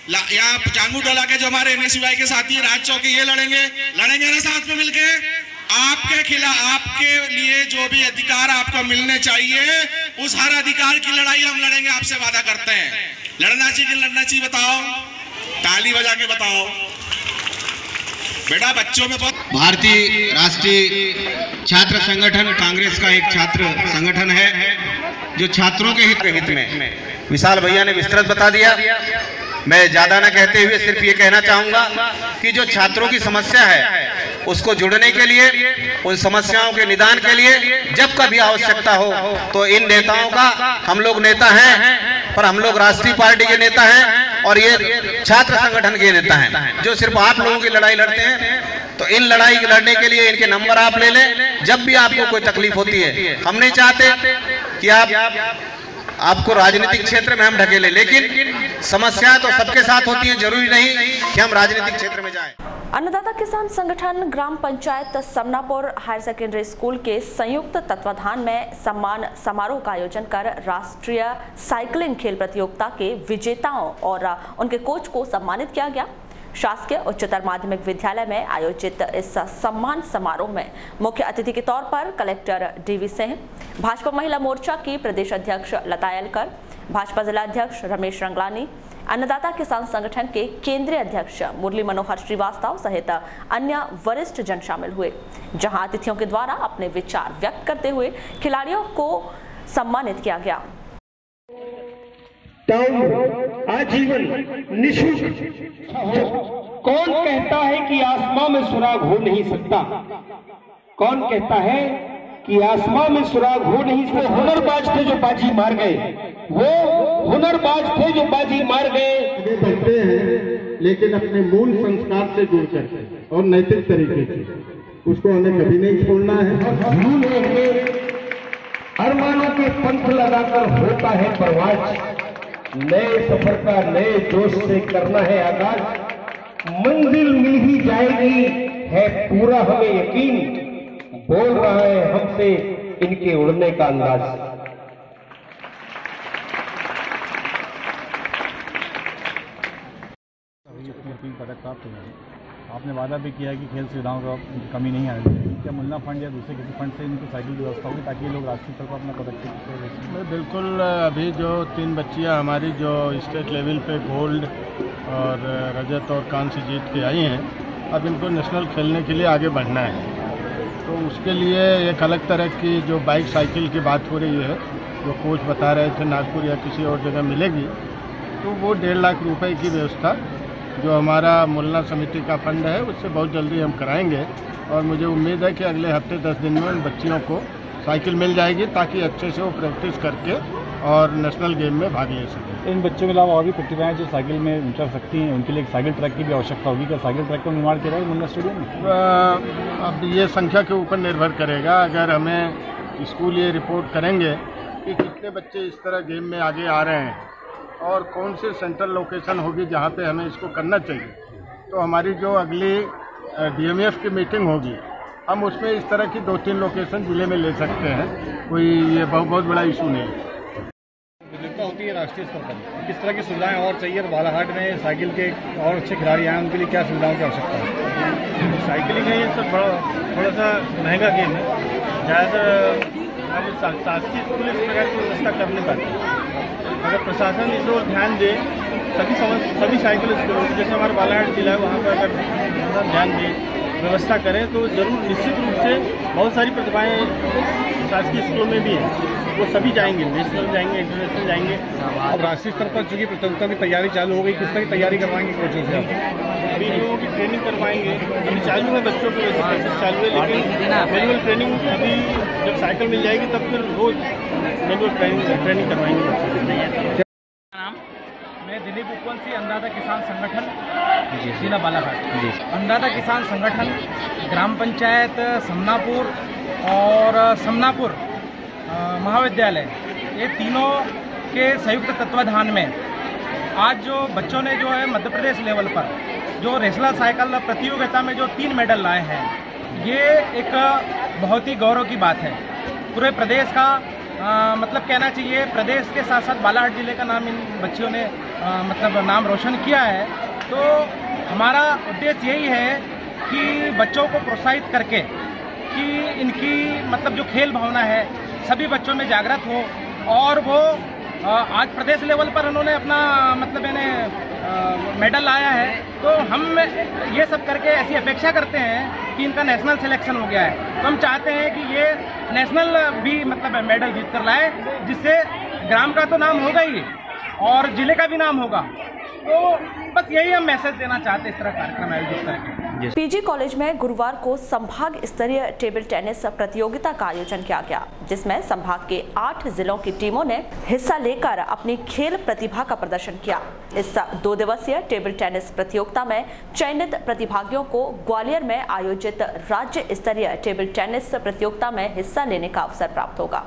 यहाँ चांगोटोला के जो हमारे NSCOI के साथी राज चौकी ये लड़ेंगे ना साथ में मिलके। आपके खिलाफ, आपके लिए जो भी अधिकार आपको मिलने चाहिए, उस हर अधिकार की लड़ाई हम लड़ेंगे, आपसे वादा करते हैं। लड़ना चाहिए कि लड़ना चाहिए? बताओ, ताली बजा के बताओ। बेटा बच्चों में बहुत भारतीय राष्ट्रीय छात्र संगठन कांग्रेस का एक छात्र संगठन है जो छात्रों के हित में, विशाल भैया ने विस्तृत बता दिया। मैं ज़्यादा न कहते हुए सिर्फ ये कहना चाहूँगा कि जो छात्रों की समस्या है उसको जुड़ने के लिए, उन समस्याओं के निदान के लिए जब कभी आवश्यकता हो तो इन नेताओं का, हम लोग नेता हैं पर हम लोग राष्ट्रीय पार्टी के नेता हैं और ये छात्र संगठन के नेता हैं जो सिर्फ आप लोगों की लड़ाई लड़ते हैं। तो इन लड़ाई लड़ने के लिए इनके नंबर आप ले लें जब भी आपको कोई तकलीफ होती है। हम नहीं चाहते कि आपको राजनीतिक क्षेत्र में हम ढकेले, लेकिन समस्या तो सबके साथ होती है, जरूरी नहीं कि हम राजनीतिक क्षेत्र में जाएं।
अन्नदाता किसान संगठन ग्राम panchayat Samnapur higher secondary school के संयुक्त तत्वाधान में सम्मान समारोह का आयोजन कर राष्ट्रीय साइकिलिंग खेल प्रतियोगिता के विजेताओं और उनके कोच को सम्मानित किया गया। शासकीय उच्चतर माध्यमिक विद्यालय में आयोजित इस सम्मान समारोह में मुख्य अतिथि के तौर पर कलेक्टर डीवी सिंह, भाजपा महिला मोर्चा की प्रदेश अध्यक्ष लता येलकर, भाजपा जिला अध्यक्ष रमेश रंगलानी, अन्नदाता किसान संगठन के केंद्रीय अध्यक्ष मुरली मनोहर श्रीवास्तव सहित अन्य वरिष्ठ जन शामिल हुए, जहां अतिथियों के द्वारा अपने विचार व्यक्त करते हुए खिलाड़ियों को सम्मानित किया गया।
आजीवन निःशुल्क। कौन कहता है कि आसमां में सुराग हो नहीं सकता? कौन कहता है कि आसमां में सुराग हो नहीं सकता? वो हुनरबाज थे जो बाजी मार गए, वो हुनरबाज थे जो बाजी मार गए।
बढ़ते हैं लेकिन अपने मूल संस्कार से जुड़ करके और नैतिक तरीके से उसको हमें कभी नहीं छोड़ना है।
अरमानों के पंख लगाकर होता है प्रवास, नए सफर का नए जोश से करना है आगाज। मंजिल मिल ही जाएगी है पूरा हमें यकीन, बोल रहा है हमसे इनके उड़ने का अंदाज।
पदक प्राप्त हुआ है। आपने वादा भी किया है कि खेल सुविधाओं का कमी नहीं आने देगी। क्या मुन्ना फंड या दूसरे किसी फंड से इनको साइकिल की व्यवस्था होगी ताकि ये लोग राष्ट्रीय स्तर पर अपना पदक?
बिल्कुल, अभी जो 3 बच्चियां हमारी जो स्टेट लेवल पे गोल्ड और रजत और कांस्य जीत के आई हैं, अब इनको नेशनल खेलने के लिए आगे बढ़ना है। तो उसके लिए एक अलग तरह की जो बाइक साइकिल की बात हो रही है, जो कोच बता रहे थे नागपुर या किसी और जगह मिलेगी, तो वो 1.5 लाख रुपए की व्यवस्था जो हमारा मुल्ला समिति का फंड है उससे बहुत जल्दी हम कराएंगे। और मुझे उम्मीद है कि अगले हफ्ते 10 दिन में उन बच्चियों को साइकिल मिल जाएगी ताकि अच्छे से वो प्रैक्टिस करके और नेशनल गेम में भाग ले सकें।
इन बच्चों के अलावा और भी प्रतिभाएं जो साइकिल में चढ़ सकती हैं, उनके लिए एक साइकिल ट्रैक की भी आवश्यकता होगी। क्या साइकिल ट्रैक का निर्माण किया जाएगा मुन्ना स्टेडियम में?
अब ये संख्या के ऊपर निर्भर करेगा। अगर हमें स्कूल ये रिपोर्ट करेंगे कि कितने बच्चे इस तरह गेम में आगे आ रहे हैं और कौन से सेंट्रल लोकेशन होगी जहाँ पे हमें इसको करना चाहिए, तो हमारी जो अगली DMF की मीटिंग होगी हम उसमें इस तरह की 2-3 लोकेशन जिले में ले सकते हैं। कोई ये बहुत बड़ा इशू नहीं है।
प्रतियोगिता होती है राष्ट्रीय स्तर पर, किस तरह की सुविधाएं और चाहिए? और बालाघाट में साइकिल के और अच्छे खिलाड़ी आए, उनके लिए क्या सुविधाओं की आवश्यकता है?
साइकिलिंग है ये सब थोड़ा सा महंगा गेम है। ज़्यादातर शासकीय स्कूल इस प्रकार की व्यवस्था कर नहीं पाते। अगर प्रशासन इस ओर ध्यान दे, सभी साइकिल स्कूलों जैसे हमारा बालाघाट जिला है वहाँ पर अगर ध्यान दे, व्यवस्था करें तो जरूर निश्चित रूप से बहुत सारी प्रतिभाएं शासकीय स्कूलों में भी हैं, वो सभी जाएंगे, नेशनल जाएंगे, इंटरनेशनल जाएंगे।
अब राष्ट्रीय स्तर पर चूँकि प्रतियोगिता की तैयारी चालू हो गई, किस तरह की तैयारी करवाएंगे कोचों से?
अभी लोगों की ट्रेनिंग करवाएंगे, अभी चालू है बच्चों को, वैसे प्रैक्टिस चालू है, लेकिन मैनुअल ट्रेनिंग अभी जब साइकिल मिल जाएगी तब फिर रोज मैनुअल ट्रेनिंग करवाएंगे बच्चों को।
मैं दिलीप उपवंशी, अन्नदाता किसान संगठन जिला बालाघाट। अन्नदाता किसान संगठन ग्राम पंचायत समनापुर और समनापुर महाविद्यालय, ये तीनों के संयुक्त तत्वाधान में आज जो बच्चों ने जो है मध्य प्रदेश लेवल पर जो रेसलर साइकिल प्रतियोगिता में जो 3 मेडल लाए हैं, ये एक बहुत ही गौरव की बात है। पूरे प्रदेश का मतलब कहना चाहिए, प्रदेश के साथ साथ बालाघाट जिले का नाम इन बच्चियों ने मतलब नाम रोशन किया है। तो हमारा उद्देश्य यही है कि बच्चों को प्रोत्साहित करके कि इनकी मतलब जो खेल भावना है सभी बच्चों में जागृत हो, और वो आज प्रदेश लेवल पर उन्होंने अपना मतलब मेडल लाया है। तो हम ये सब करके ऐसी अपेक्षा करते हैं कि इनका नेशनल सिलेक्शन हो गया है। तो हम चाहते हैं कि ये नेशनल भी मतलब मेडल जीत कर लाए, जिससे ग्राम का तो नाम होगा ही और जिले का भी नाम होगा। तो बस यही हम मैसेज देना चाहते हैं इस तरह कार्यक्रम आयोजित करके।
पीजी कॉलेज में गुरुवार को संभाग स्तरीय टेबल टेनिस प्रतियोगिता का आयोजन किया गया, जिसमें संभाग के 8 जिलों की टीमों ने हिस्सा लेकर अपनी खेल प्रतिभा का प्रदर्शन किया। इस 2 दिवसीय टेबल टेनिस प्रतियोगिता में चयनित प्रतिभागियों को ग्वालियर में आयोजित राज्य स्तरीय टेबल टेनिस प्रतियोगिता में हिस्सा लेने का अवसर प्राप्त होगा।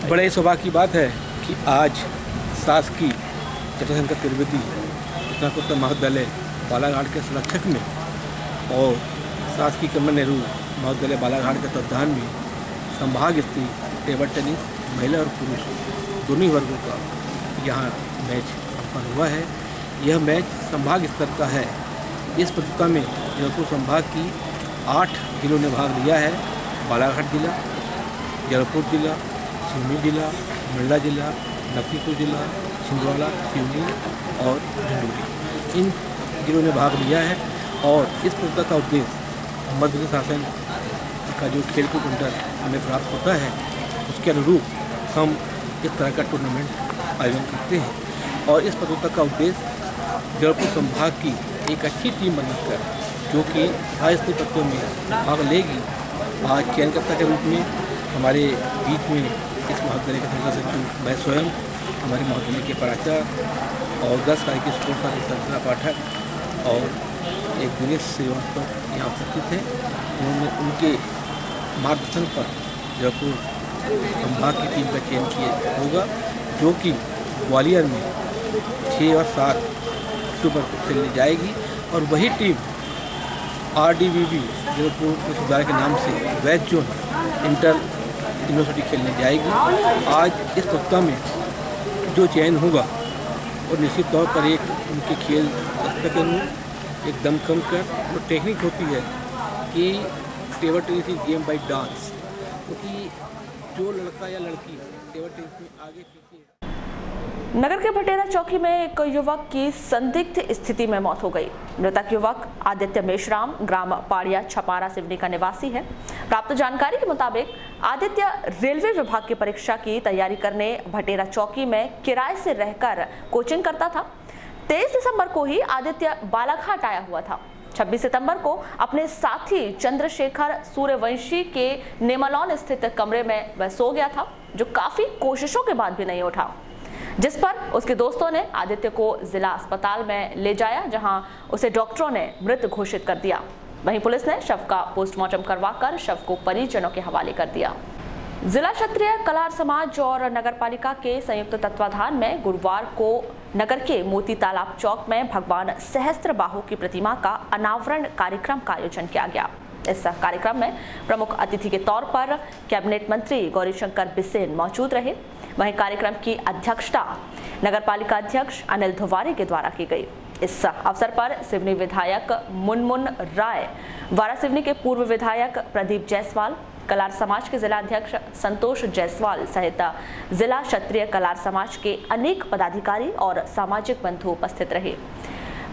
बड़े सौभाग्य की बात है कि आज शासकीय जटाशंकर त्रिवेदी स्नातकोत्तर महाविद्यालय बालाघाट के संरक्षक में और शासकीय कमल नेहरू महाविद्यालय बालाघाट के तत्वाधान में संभाग स्तरीय टेबल टेनिस महिला और पुरुष दोनों वर्गों का यहाँ मैच संपन्न हुआ है। यह मैच संभाग स्तर का है। इस प्रतियोगिता में जबलपुर संभाग की 8 जिलों ने भाग लिया है। बालाघाट जिला, जबलपुर जिला, सिवनी जिला, मंडला जिला, लखीमपुर जिला, छिंदवाड़ा, सिवनी और झंडूरी, इन जिलों ने भाग लिया है। और इस प्रतियोगिता का उद्देश्य मध्य प्रदेश शासन का जो खेलकूद अंडर हमें प्राप्त होता है उसके अनुरूप हम इस तरह का टूर्नामेंट आयोजन करते हैं। और इस प्रतियोगिता का उद्देश्य जबलपुर संभाग की एक अच्छी टीम बनाकर जो कि राज्य स्तरीय प्रतियोगिता में भाग लेगी, आज चयनकर्ता के रूप में हमारे बीच में इस महाविद्यालय के संचालक सचिव मैं स्वयं, हमारे महाविद्यालय के प्राचार्य और 10 कार्य के स्पोर्ट्स का संचालक पाठक और एक दिनेश श्रीवास्तव यहाँ उपस्थित थे। उन्होंने उनके मार्गदर्शन पर जयपुर संभाग की टीम का चयन किया होगा, जो कि ग्वालियर में 6 और 7 अक्टूबर को खेलने जाएगी। और वही टीम RDVB जयपुर विश्वविद्यालय के नाम से वेस्ट जोन इंटर यूनिवर्सिटी खेलने जाएगी। आज इस प्रतियोगिता में जो चयन होगा और निश्चित तौर पर एक उनके खेल दक्षता के अनुरूप एक दमखम कर जो टेक्निक होती है कि table tennis is game by dance, क्योंकि जो लड़का या लड़की टेबल टेनिस में आगे पीछे।
नगर के भटेरा चौकी में एक युवक की संदिग्ध स्थिति में मौत हो गई। मृतक युवक आदित्य मेश्राम ग्राम पाड़िया छपारा सिवनी का निवासी है। प्राप्त जानकारी के मुताबिक आदित्य रेलवे विभाग की परीक्षा की तैयारी करने भटेरा चौकी में किराए से रहकर कोचिंग करता था। 23 दिसंबर को ही आदित्य बालाघाट आया हुआ था। 26 सितंबर को अपने साथी चंद्रशेखर सूर्यवंशी के नेमलौन स्थित कमरे में वह सो गया था, जो काफी कोशिशों के बाद भी नहीं उठा, जिस पर उसके दोस्तों ने आदित्य को जिला अस्पताल में ले जाया, जहां उसे डॉक्टरों ने मृत घोषित कर दिया। वहीं पुलिस ने शव का पोस्टमार्टम करवाकर शव को परिजनों के हवाले कर दिया। जिला क्षत्रिय कलार समाज और नगरपालिका के संयुक्त तत्वाधान में गुरुवार को नगर के मोती तालाब चौक में भगवान सहस्त्रबाहु की प्रतिमा का अनावरण कार्यक्रम का आयोजन किया गया। इस कार्यक्रम में प्रमुख अतिथि के तौर पर कैबिनेट मंत्री गौरीशंकर बिसेन मौजूद रहे। वहीं कार्यक्रम की अध्यक्षता नगरपालिका अध्यक्ष अनिल धुवारी के द्वारा की गई। इस अवसर पर सिवनी विधायक मुनमुन राय, वारा सिवनी के पूर्व विधायक प्रदीप जायसवाल, कलार समाज के जिला अध्यक्ष संतोष जायसवाल सहित जिला क्षत्रिय कलार समाज के अनेक पदाधिकारी और सामाजिक बंधु उपस्थित रहे।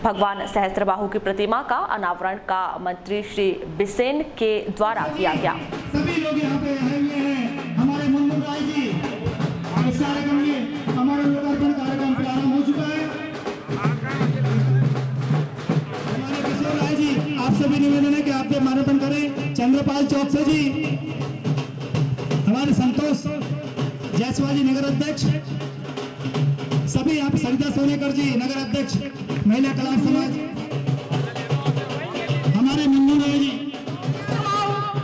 भगवान सहस्त्रबाहु की प्रतिमा का अनावरण का मंत्री श्री बिसेन के द्वारा किया गया।
सभी लोग यहाँ पे आए हुए हैं। हमारे मुनमुन राय जी, इस कार्यक्रम में हमारा लोकार्पण कार्यक्रम प्रारंभ हो चुका है। हमारे किशोर राय जी, आपसे भी निवेदन है कि आप माल्यार्पण करें। चंद्रपाल चौक से जी, हमारे संतोष जायसवाल जी नगर अध्यक्ष, सभी आप सरिता सोनेकर जी नगर अध्यक्ष महिला कला समाज, हमारे मुन्नू राय जी।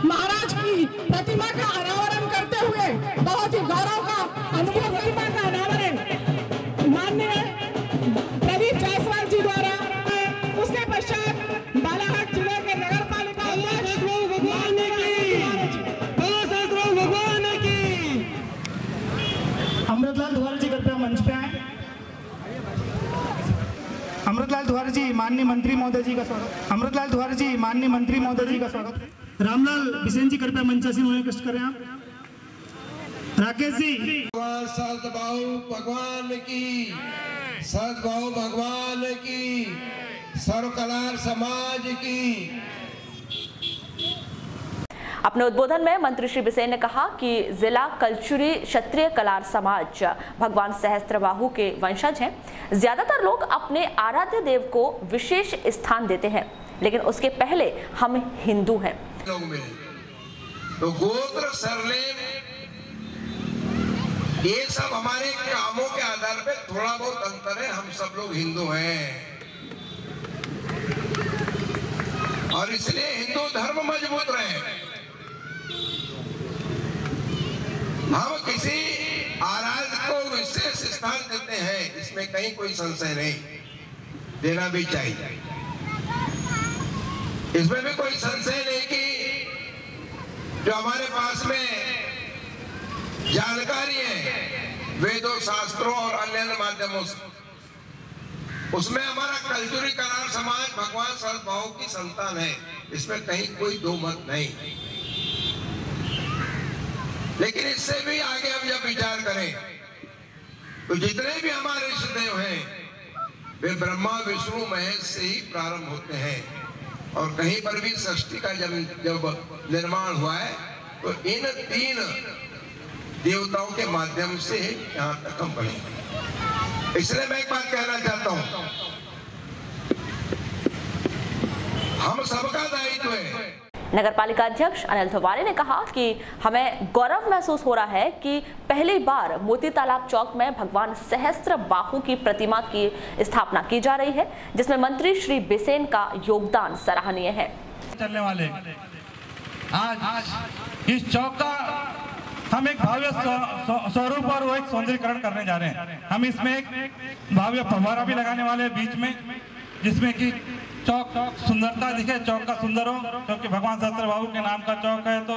महाराज की प्रतिमा का अनावरण करते हुए बहुत ही गौरव का
तिवारी जी माननीय मंत्री महोदय जी का स्वागत। अमृतलाल तिवारी जी माननीय मंत्री महोदय जी का स्वागत। रामलाल बिसेन जी कृपया मंचासीन होने कष्ट करें आप। राकेश जी।
सद्भाव भगवान की, सद्भाव भगवान की, सर्वकलार समाज की।
अपने उद्बोधन में मंत्री श्री बिसेन ने कहा कि जिला कलचुरी क्षत्रिय कलार समाज भगवान सहस्त्रबाहु के वंशज हैं। ज्यादातर लोग अपने आराध्य देव को विशेष स्थान देते हैं, लेकिन उसके पहले हम हिंदू हैं।
लोग मिले तो गोत्र, सरनेम, ये सब हमारे कामों के आधार पे थोड़ा बहुत अंतर है। हम सब लोग हिंदू हैं और इसलिए हिंदू धर्म मजबूत रहे। हम किसी आराध्य को विशेष स्थान देते हैं, इसमें कहीं कोई संशय नहीं, देना भी चाहिए। इसमें भी कोई संशय नहीं कि जो हमारे पास में जानकारी है वेदों, शास्त्रों और अन्य माध्यमों से, उसमें हमारा कलचुरी कलार समाज भगवान सद्भाव की संतान है, इसमें कहीं कोई दो मत नहीं। लेकिन इससे भी आगे हम जब विचार करें तो जितने भी हमारे इष्टदेव हैं वे ब्रह्मा, विष्णु, महेश से ही प्रारंभ होते हैं और कहीं पर भी सृष्टि का जब निर्माण हुआ है तो इन तीन देवताओं के माध्यम से यहाँ तक हम बढ़े। इसलिए मैं एक बात कहना चाहता हूं, हम सबका दायित्व है।
नगर पालिका अध्यक्ष अनिल तिवारी ने कहा कि हमें गौरव महसूस हो रहा है कि पहली बार मोती तालाब चौक में भगवान सहस्त्रबाहु की प्रतिमा की स्थापना की जा रही है, जिसमें मंत्री श्री बिसेन का योगदान सराहनीय है।
चलने वाले आज इस चौक का हम एक भव्य स्वरूप और वो एक सौंदर्यीकरण करने जा रहे हैं। हम इसमें एक भव्य फव्वारा भी लगाने वाले हैं बीच में, जिसमें कि चौक सुंदरता दिखे, चौक का सुंदर हो, क्योंकि भगवान सहस्त्रबाहु के नाम का चौक है तो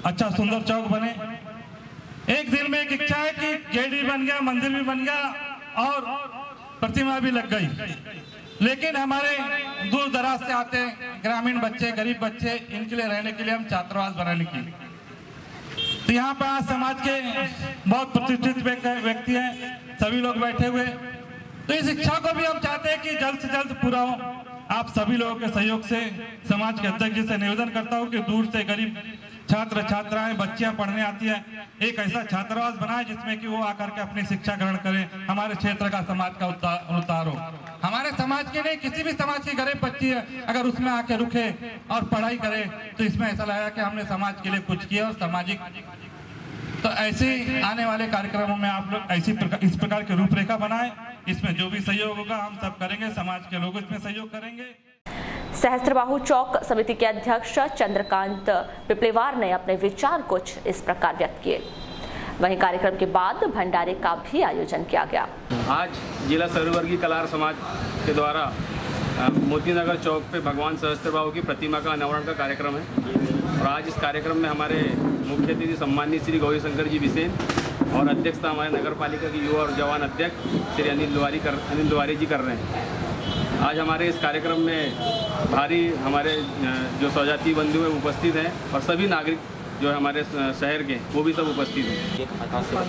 अच्छा सुंदर चौक बने। एक दिन में एक इच्छा है कि गेट भी बन गया, मंदिर भी बन गया और प्रतिमा भी लग गई, लेकिन हमारे दूर दराज से आते ग्रामीण बच्चे, गरीब बच्चे, इनके लिए रहने के लिए हम छात्रावास बनाने की, तो यहाँ पर आज समाज के बहुत प्रतिष्ठित व्यक्ति हैं, सभी लोग बैठे हुए, तो इस इच्छा को भी हम चाहते हैं कि जल्द से जल्द पूरा हो। आप सभी लोगों के सहयोग से समाज के अध्यक्ष जी से निवेदन करता हूं कि दूर से गरीब छात्र छात्राएं, बच्चियां पढ़ने आती हैं, एक ऐसा छात्रावास बनाए जिसमें कि वो आकर के अपनी शिक्षा ग्रहण करें, हमारे क्षेत्र का समाज का उतार हो। हमारे समाज के नहीं, किसी भी समाज की गरीब बच्ची है अगर उसमें आके रुके और पढ़ाई करे तो इसमें ऐसा लगेगा कि हमने समाज के लिए कुछ किया और सामाजिक। तो ऐसे आने वाले कार्यक्रमों में आप लोग इस प्रकार की रूपरेखा बनाएं, इसमें जो भी सहयोग होगा हम सब करेंगे, समाज के लोग इसमें सहयोग करेंगे।
सहस्त्रबाहु चौक समिति के अध्यक्ष चंद्रकांत पिपलेवार ने अपने विचार कुछ इस प्रकार व्यक्त किए। वहीं कार्यक्रम के बाद भंडारे का भी आयोजन किया गया।
आज जिला सर्ववर्गीय कलार समाज के द्वारा मोतीनगर चौक पे भगवान सहस्त्रबाहु की प्रतिमा का अनावरण का कार्यक्रम है और आज इस कार्यक्रम में हमारे मुख्य अतिथि सम्मानित श्री गौरी शंकर जी बिसेन और अध्यक्षता हमारे नगर पालिका के युवा और जवान अध्यक्ष श्री अनिल तिवारी जी कर रहे हैं। आज हमारे इस कार्यक्रम में भारी हमारे जो स्वजाति बंधु हैं उपस्थित हैं और सभी नागरिक जो है हमारे शहर के वो भी सब उपस्थित हैं।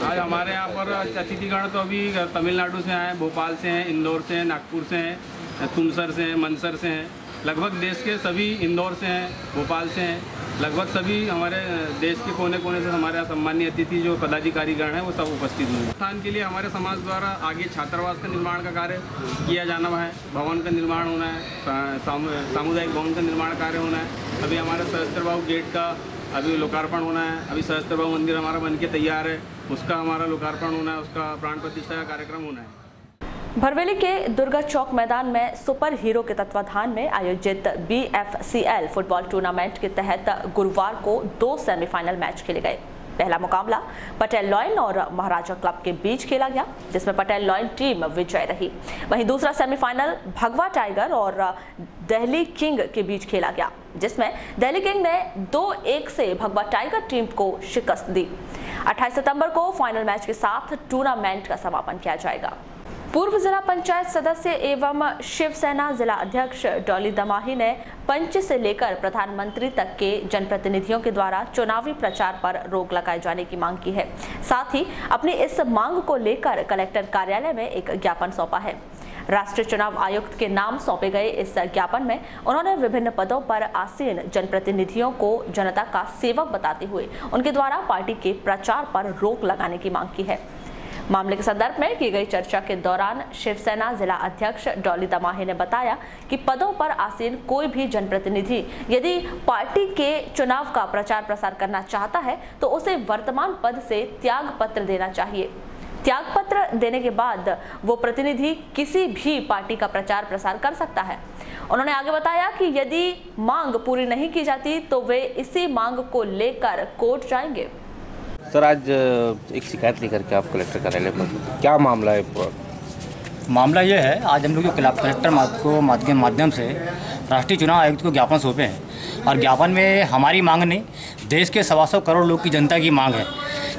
आज हमारे यहाँ पर अतिथिगण तो अभी तमिलनाडु से आए, भोपाल से हैं, इंदौर से हैं, नागपुर से हैं, तुमसर से हैं, मनसर से हैं, लगभग देश के सभी, इंदौर से हैं, भोपाल से हैं, लगभग सभी हमारे देश के कोने कोने से हमारे सम्मानीय अतिथि जो पदाधिकारीगण हैं वो सब उपस्थित हुए। स्थान के लिए हमारे समाज द्वारा आगे छात्रावास का निर्माण का कार्य किया जाना है, भवन का निर्माण होना है, सामुदायिक भवन का निर्माण कार्य होना है। अभी हमारे सहस्त्रबाहु गेट का अभी लोकार्पण होना है, अभी सहस्त्रबाहु मंदिर हमारा बनके तैयार है, उसका हमारा लोकार्पण होना है, उसका प्राण प्रतिष्ठा का कार्यक्रम होना है।
भरवेली के दुर्गा चौक मैदान में सुपर हीरो के तत्वाधान में आयोजित BFCL फुटबॉल टूर्नामेंट के तहत गुरुवार को 2 सेमीफाइनल मैच खेले गए। पहला मुकाबला पटेल लॉयन और महाराजा क्लब के बीच खेला गया, जिसमें पटेल लॉयन टीम विजय रही। वहीं दूसरा सेमीफाइनल भगवा टाइगर और दिल्ली किंग के बीच खेला गया, जिसमें दिल्ली किंग ने 2-1 से भगवा टाइगर टीम को शिकस्त दी। 28 सितंबर को फाइनल मैच के साथ टूर्नामेंट का समापन किया जाएगा। पूर्व जिला पंचायत सदस्य एवं शिवसेना जिला अध्यक्ष डॉली दमाही ने पंच से लेकर प्रधानमंत्री तक के जनप्रतिनिधियों के द्वारा चुनावी प्रचार पर रोक लगाए जाने की मांग की है। साथ ही अपनी इस मांग को लेकर कलेक्टर कार्यालय में एक ज्ञापन सौंपा है। राष्ट्रीय चुनाव आयुक्त के नाम सौंपे गए इस ज्ञापन में उन्होंने विभिन्न पदों पर आसीन जनप्रतिनिधियों को जनता का सेवक बताते हुए उनके द्वारा पार्टी के प्रचार पर रोक लगाने की मांग की है। मामले के संदर्भ में की गई चर्चा के दौरान शिवसेना जिला अध्यक्ष डॉली दमाही ने बताया कि पदों पर आसीन कोई भी जनप्रतिनिधि यदि पार्टी के चुनाव का प्रचार प्रसार करना चाहता है तो उसे वर्तमान पद से त्याग पत्र देना चाहिए। त्याग पत्र देने के बाद वो प्रतिनिधि किसी भी पार्टी का प्रचार प्रसार कर सकता है। उन्होंने आगे बताया कि यदि मांग पूरी नहीं की जाती तो वे इसी मांग को लेकर कोर्ट जाएंगे।
सर, आज एक शिकायत लेकर के आप कलेक्टर कार्यालय पर, क्या मामला है?
मामला ये है, आज हम लोग जो कलेक्टर को माध्यम से राष्ट्रीय चुनाव आयुक्त को ज्ञापन सौंपे हैं और ज्ञापन में हमारी मांग नहीं, देश के 125 करोड़ लोग की जनता की मांग है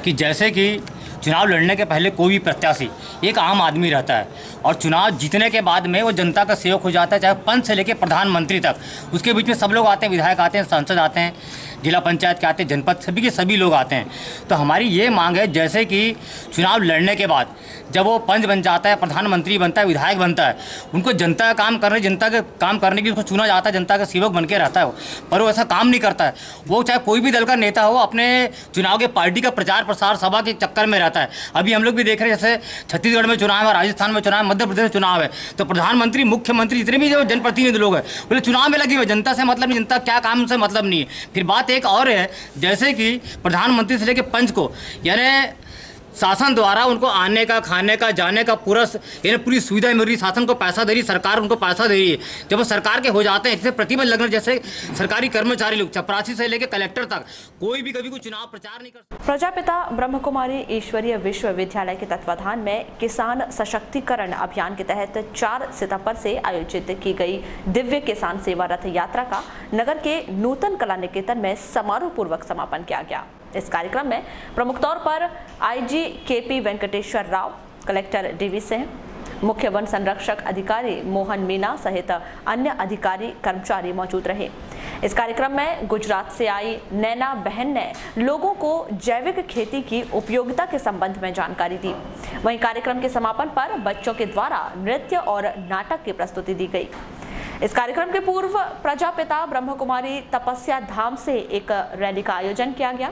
कि जैसे कि चुनाव लड़ने के पहले कोई भी प्रत्याशी एक आम आदमी रहता है और चुनाव जीतने के बाद में वो जनता का सेवक हो जाता है, चाहे पंच से लेकर प्रधानमंत्री तक। उसके बीच में सब लोग आते हैं, विधायक आते हैं, सांसद आते हैं, जिला पंचायत के आते हैं, जनपद सभी के सभी लोग आते हैं। तो हमारी ये मांग है जैसे कि चुनाव लड़ने के बाद जब वो पंच बन जाता है, प्रधानमंत्री बनता है, विधायक बनता है, उनको जनता का काम करने, जनता के काम करने की उसको चुना जाता है, जनता का सेवक बन के रहता है वो, पर वो ऐसा काम नहीं करता है। वो चाहे कोई भी दल का नेता हो, अपने चुनाव के पार्टी का प्रचार प्रसार सभा के चक्कर में रहता है। अभी हम लोग भी देख रहे हैं जैसे छत्तीसगढ़ में चुनाव है, राजस्थान में चुनाव है, मध्य प्रदेश में चुनाव है, तो प्रधानमंत्री, मुख्यमंत्री, जितने भी जो जनप्रतिनिधि लोग हैं बोले चुनाव में लगे हुए, जनता से मतलब नहीं, जनता क्या काम से मतलब नहीं है। फिर बात एक और है, जैसे कि प्रधानमंत्री से लेकर पंच को यानी शासन द्वारा उनको आने का, खाने का, जाने का पूरी सुविधा मिल रही, शासन को पैसा दे रही, सरकार उनको पैसा दे रही है। जब वो सरकार के हो जाते हैं, जैसे प्रतिबंध लगने, जैसे सरकारी कर्मचारी लोग चपरासी से लेकर कलेक्टर तक कोई भी कभी कोई चुनाव प्रचार नहीं कर।
प्रजापिता ब्रह्मकुमारी ईश्वरीय विश्वविद्यालय के तत्वाधान में किसान सशक्तिकरण अभियान के तहत 4 सितंबर से आयोजित की गई दिव्य किसान सेवा रथ यात्रा का नगर के नूतन कला निकेतन में समारोह पूर्वक समापन किया गया। इस कार्यक्रम में प्रमुख तौर पर IG KP Venkateswara Rao, collector DV Singh, मुख्य वन संरक्षक अधिकारी मोहन मीना सहित अन्य अधिकारी कर्मचारी मौजूद रहे। इस कार्यक्रम में गुजरात से आई नैना बहन ने लोगों को जैविक खेती की उपयोगिता के संबंध में जानकारी दी। वहीं कार्यक्रम के समापन पर बच्चों के द्वारा नृत्य और नाटक की प्रस्तुति दी गई। इस कार्यक्रम के पूर्व प्रजापिता ब्रह्मकुमारी तपस्या धाम से एक रैली का आयोजन किया गया।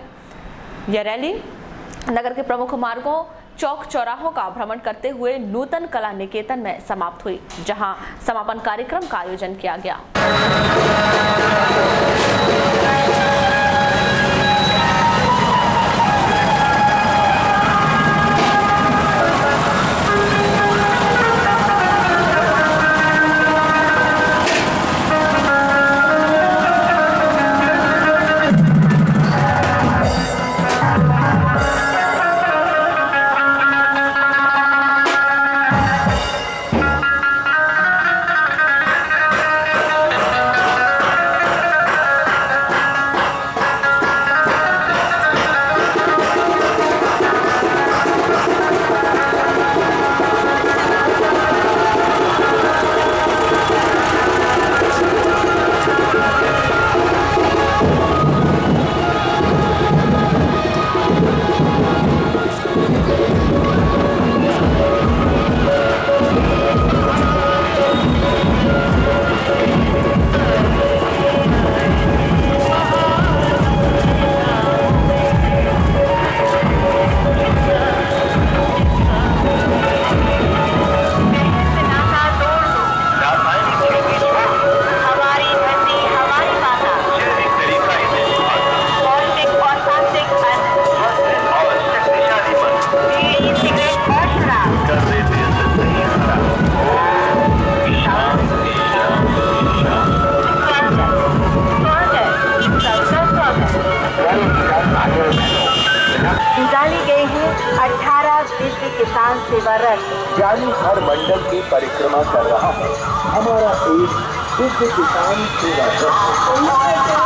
यह रैली नगर के प्रमुख मार्गों, चौक चौराहों का भ्रमण करते हुए नूतन कला निकेतन में समाप्त हुई, जहां समापन कार्यक्रम का आयोजन किया गया।
निकाली गई है 18 दिव्य किसान सेवा रथ,
यानी हर मंडल की परिक्रमा कर रहा है हमारा एक दिव्य किसान सेवा रथ।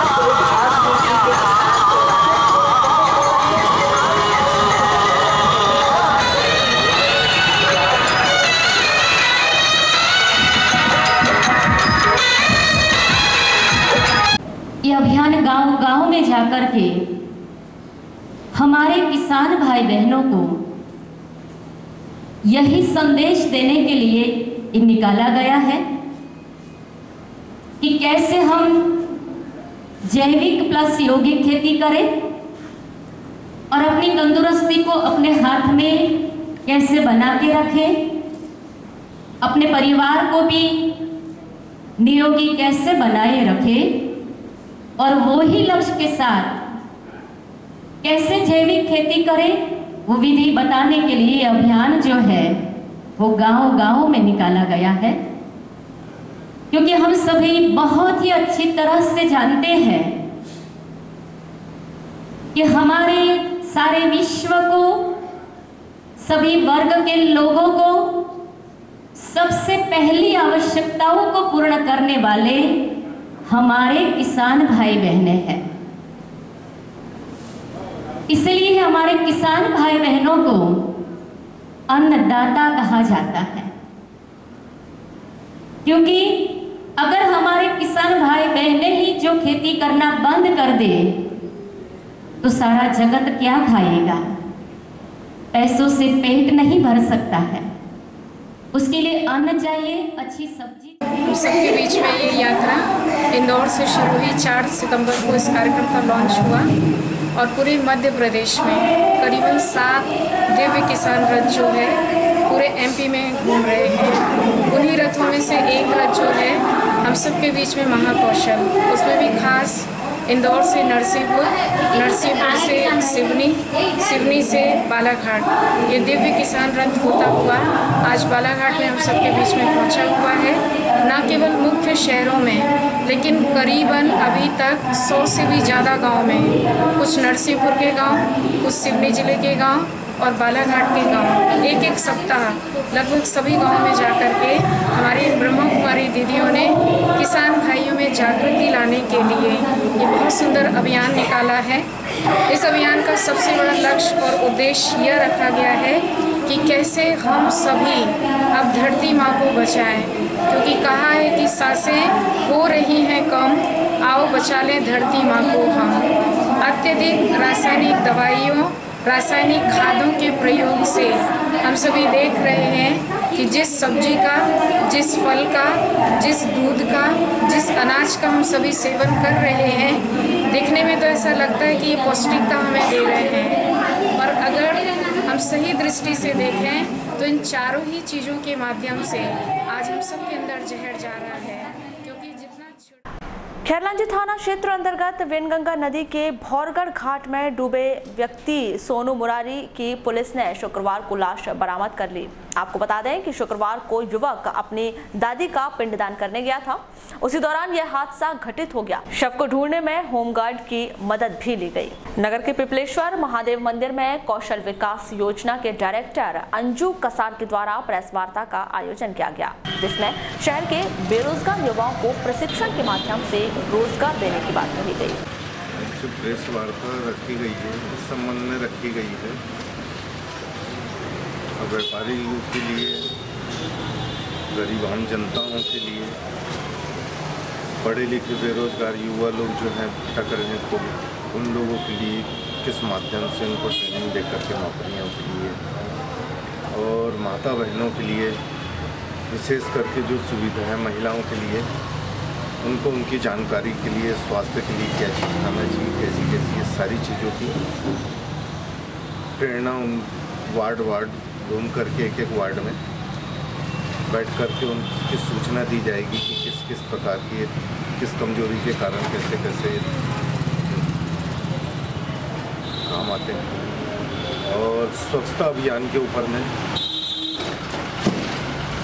अभियान गांव-गांव में जाकर के हमारे किसान भाई बहनों को यही संदेश देने के लिए निकाला गया है कि कैसे हम जैविक प्लस यौगिक खेती करें और अपनी तंदुरुस्ती को अपने हाथ में कैसे बना के रखें, अपने परिवार को भी निरोगी कैसे बनाए रखें और वो ही लक्ष्य के साथ कैसे जैविक खेती करें, वो विधि बताने के लिए अभियान जो है वो गांव-गांव में निकाला गया है। क्योंकि हम सभी बहुत ही अच्छी तरह से जानते हैं कि हमारे सारे विश्व को, सभी वर्ग के लोगों को सबसे पहली आवश्यकताओं को पूर्ण करने वाले हमारे किसान भाई बहनें हैं। इसलिए हमारे किसान भाई बहनों को अन्नदाता कहा जाता है, क्योंकि अगर हमारे किसान भाई बहनें ही जो खेती करना बंद कर दे तो सारा जगत क्या खाएगा? पैसों से पेट नहीं भर सकता है, उसके लिए अन्न चाहिए, अच्छी सब्जी।
हम सबके बीच में ये यात्रा इंदौर से शुरू हुई। 4 सितंबर को इस कार्यक्रम का लॉन्च हुआ और पूरे मध्य प्रदेश में करीबन 7 दिव्य किसान रथ जो है पूरे एमपी में घूम रहे हैं। उन्हीं रथों में से एक रथ जो है हम सबके बीच में महाकौशल, उसमें भी खास इंदौर से नरसिंहपुर, नरसिंहपुर से सिवनी, सिवनी से बालाघाट, ये दिव्य किसान रथ होता हुआ आज बालाघाट में हम सबके बीच में पहुंचा हुआ है। न केवल मुख्य शहरों में, लेकिन करीबन अभी तक 100 से भी ज़्यादा गांव में, कुछ नरसिंहपुर के गांव, कुछ सिवनी जिले के गांव और बालाघाट के गांव, एक सप्ताह लगभग सभी गांव में जाकर के हमारी ब्रह्मा कुमारी दीदियों ने किसान भाइयों में जागृति लाने के लिए ये बहुत सुंदर अभियान निकाला है। इस अभियान का सबसे बड़ा लक्ष्य और उद्देश्य यह रखा गया है कि कैसे हम सभी अब धरती माँ को बचाएं, क्योंकि कहा है कि सांसें हो रही हैं कम, आओ बचा लें धरती माँ को हम। अत्यधिक रासायनिक दवाइयों, रासायनिक खादों के प्रयोग से हम सभी देख रहे हैं कि जिस सब्जी का, जिस फल का, जिस दूध का, जिस अनाज का हम सभी सेवन कर रहे हैं, देखने में तो ऐसा लगता है कि ये पौष्टिकता हमें दे रहे हैं, और अगर हम सही दृष्टि से देखें तो इन चारों ही चीज़ों के माध्यम से आज हम सबके अंदर जहर जा रहा है। क्योंकि जितना
खैरलांजी थाना क्षेत्र अंतर्गत वेनगंगा नदी के भौरगढ़ घाट में डूबे व्यक्ति सोनू मुरारी की पुलिस ने शुक्रवार को लाश बरामद कर ली। आपको बता दें कि शुक्रवार को युवक अपनी दादी का पिंडदान करने गया था, उसी दौरान यह हादसा घटित हो गया। शव को ढूंढने में होमगार्ड की मदद भी ली गई। नगर के पिपलेश्वर महादेव मंदिर में कौशल विकास योजना के डायरेक्टर अंजू कसार के द्वारा प्रेस वार्ता का आयोजन किया गया, जिसमें शहर के बेरोजगार युवाओं को प्रशिक्षण के माध्यम से रोजगार देने की बात कही गई।
प्रेस वार्ता रखी गई है, इस संबंध में रखी गई है व्यापारियों के लिए, गरीब आम जनताओं के लिए, पढ़े लिखे बेरोजगार युवा लोग जो हैं भटक रहे हैं, तो उन लोगों के लिए किस माध्यम से उनको ट्रेनिंग देकर के नौकरियाँ के लिए, और माता बहनों के लिए विशेष करके जो सुविधा है महिलाओं के लिए, उनको उनकी जानकारी के लिए, स्वास्थ्य के लिए क्या चीज़ खाना चाहिए, कैसी कैसी, ये सारी चीज़ों की प्रेरणा उन वार्ड घूम करके एक वार्ड में बैठ करके उनकी सूचना दी जाएगी कि किस किस प्रकार की, किस कमजोरी के कारण कैसे कैसे काम आते हैं। और स्वच्छता अभियान के ऊपर में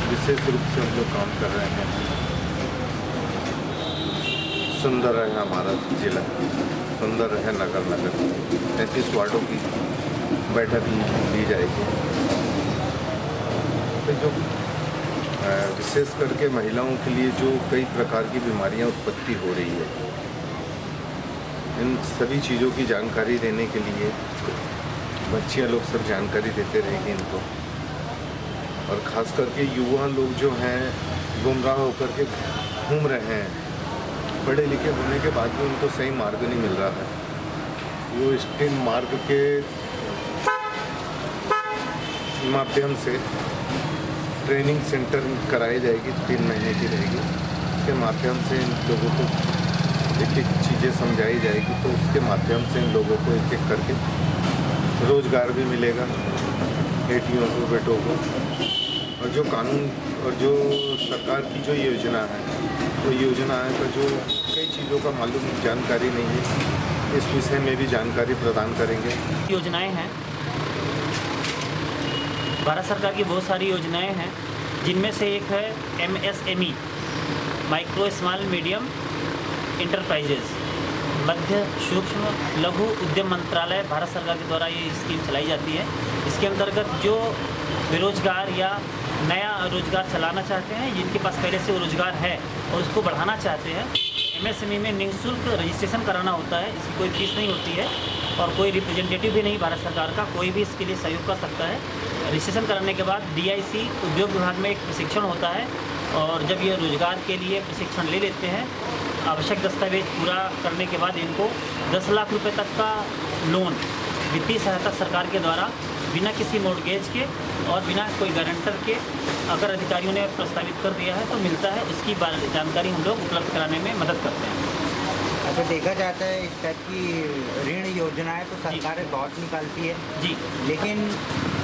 विशेष रूप से हम लोग काम कर रहे हैं। सुंदर है हमारा जिला, सुंदर है नगर 33 वार्डों की बैठक ली जाएगी। जो विशेष करके महिलाओं के लिए जो कई प्रकार की बीमारियां उत्पत्ति हो रही है, इन सभी चीज़ों की जानकारी देने के लिए बच्चियां लोग सब जानकारी देते रहेंगे इनको, और ख़ास करके युवा लोग जो हैं गुमराह होकर के घूम रहे हैं पढ़े लिखे होने के बाद भी उनको सही मार्ग नहीं मिल रहा है। वो स्ट्रीम मार्ग के माध्यम से ट्रेनिंग सेंटर कराई जाएगी, 3 महीने की रहेगी। उसके माध्यम से इन लोगों को एक एक चीज़ें समझाई जाएगी, तो उसके माध्यम से इन लोगों को एक एक करके रोज़गार भी मिलेगा बेटियों को, बेटों को। और जो कानून और जो सरकार की जो योजना है, वो योजना है का जो कई चीज़ों का मालूम जानकारी नहीं है, इस विषय में भी जानकारी प्रदान करेंगे।
योजनाएं हैं, भारत सरकार की बहुत सारी योजनाएं हैं, जिनमें से एक है MSME, micro small medium enterprises, मध्य सूक्ष्म लघु उद्यम मंत्रालय भारत सरकार के द्वारा ये स्कीम चलाई जाती है। इसके अंतर्गत जो बेरोजगार या नया रोजगार चलाना चाहते हैं, जिनके पास पहले से वो रोजगार है और उसको बढ़ाना चाहते हैं, MSME में निःशुल्क रजिस्ट्रेशन कराना होता है। इसकी कोई फीस नहीं होती है और कोई रिप्रेजेंटेटिव भी नहीं भारत सरकार का, कोई भी इसके लिए सहयोग कर सकता है। रजिस्ट्रेशन कराने के बाद DIC उद्योग विभाग में एक प्रशिक्षण होता है और जब ये रोजगार के लिए प्रशिक्षण ले लेते हैं, आवश्यक दस्तावेज पूरा करने के बाद इनको 10 लाख रुपए तक का लोन, वित्तीय सहायता सरकार के द्वारा बिना किसी मॉर्गेज के और बिना कोई गारंटर के, अगर अधिकारियों ने प्रस्तावित कर दिया है तो मिलता है। उसकी जानकारी हम लोग उपलब्ध कराने में मदद करते हैं।
अच्छा, देखा जाता है इस टाइप की ऋण योजनाएं तो सरकारें बहुत निकालती है
जी,
लेकिन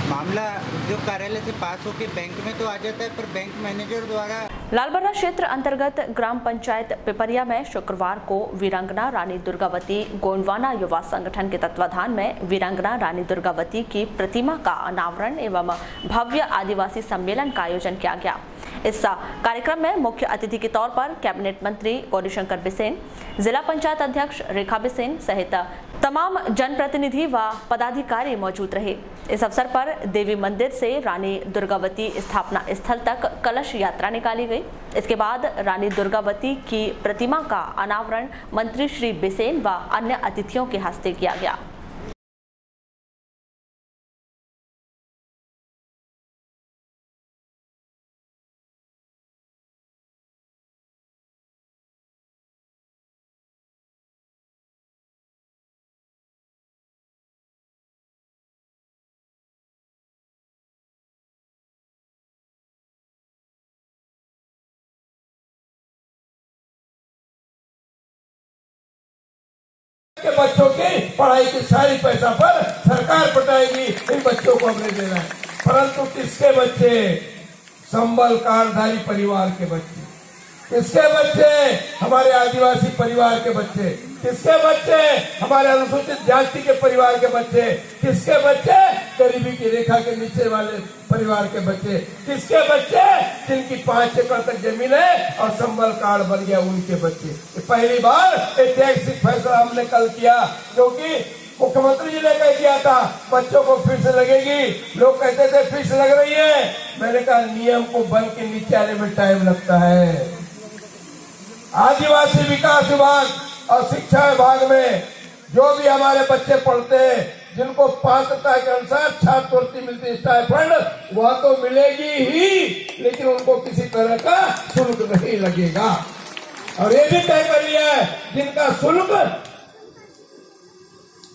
मामला उद्योग कार्यालय से पास होकर बैंक में तो आ जाता है, पर बैंक मैनेजर द्वारा।
लालबर्रा क्षेत्र अंतर्गत ग्राम पंचायत पिपरिया में शुक्रवार को वीरांगना रानी दुर्गावती गोंडवाना युवा संगठन के तत्वाधान में वीरांगना रानी दुर्गावती की प्रतिमा का अनावरण एवं भव्य आदिवासी सम्मेलन का आयोजन किया गया। इस कार्यक्रम में मुख्य अतिथि के तौर पर कैबिनेट मंत्री गौरीशंकर बिसेन, जिला पंचायत अध्यक्ष रेखा बिसेन सहित तमाम जनप्रतिनिधि व पदाधिकारी मौजूद रहे। इस अवसर पर देवी मंदिर से रानी दुर्गावती स्थापना स्थल तक कलश यात्रा निकाली गई। इसके बाद रानी दुर्गावती की प्रतिमा का अनावरण मंत्री श्री बिसेन व अन्य अतिथियों के हस्ते किया गया।
के बच्चों की पढ़ाई की सारी पैसा पर सरकार पटाएगी, इन बच्चों को हमने देना है। परंतु किसके बच्चे? संबल कार्डधारी परिवार के बच्चे, किसके बच्चे? हमारे आदिवासी परिवार के बच्चे, किसके बच्चे? हमारे अनुसूचित जाति के परिवार के बच्चे, किसके बच्चे? गरीबी की रेखा के नीचे वाले परिवार के बच्चे, किसके बच्चे? जिनकी 5 एकड़ तक जमीन है और संबल कार्ड बन गया, उनके बच्चे। पहली बार ऐतिहासिक फैसला हमने कल किया, क्योंकि मुख्यमंत्री जी ने कह दिया था बच्चों को फीस लगेगी। लोग कहते थे फीस लग रही है, मैंने कहा नियम को बल के नीचे आने में टाइम लगता है। आदिवासी विकास विभाग और शिक्षा विभाग में जो भी हमारे बच्चे पढ़ते हैं, जिनको पात्रता के अनुसार छात्रवृत्ति मिलती है, स्टाइपेंड, वह तो मिलेगी ही, लेकिन उनको किसी तरह का शुल्क नहीं लगेगा। और ये भी तय कर लिया है, जिनका शुल्क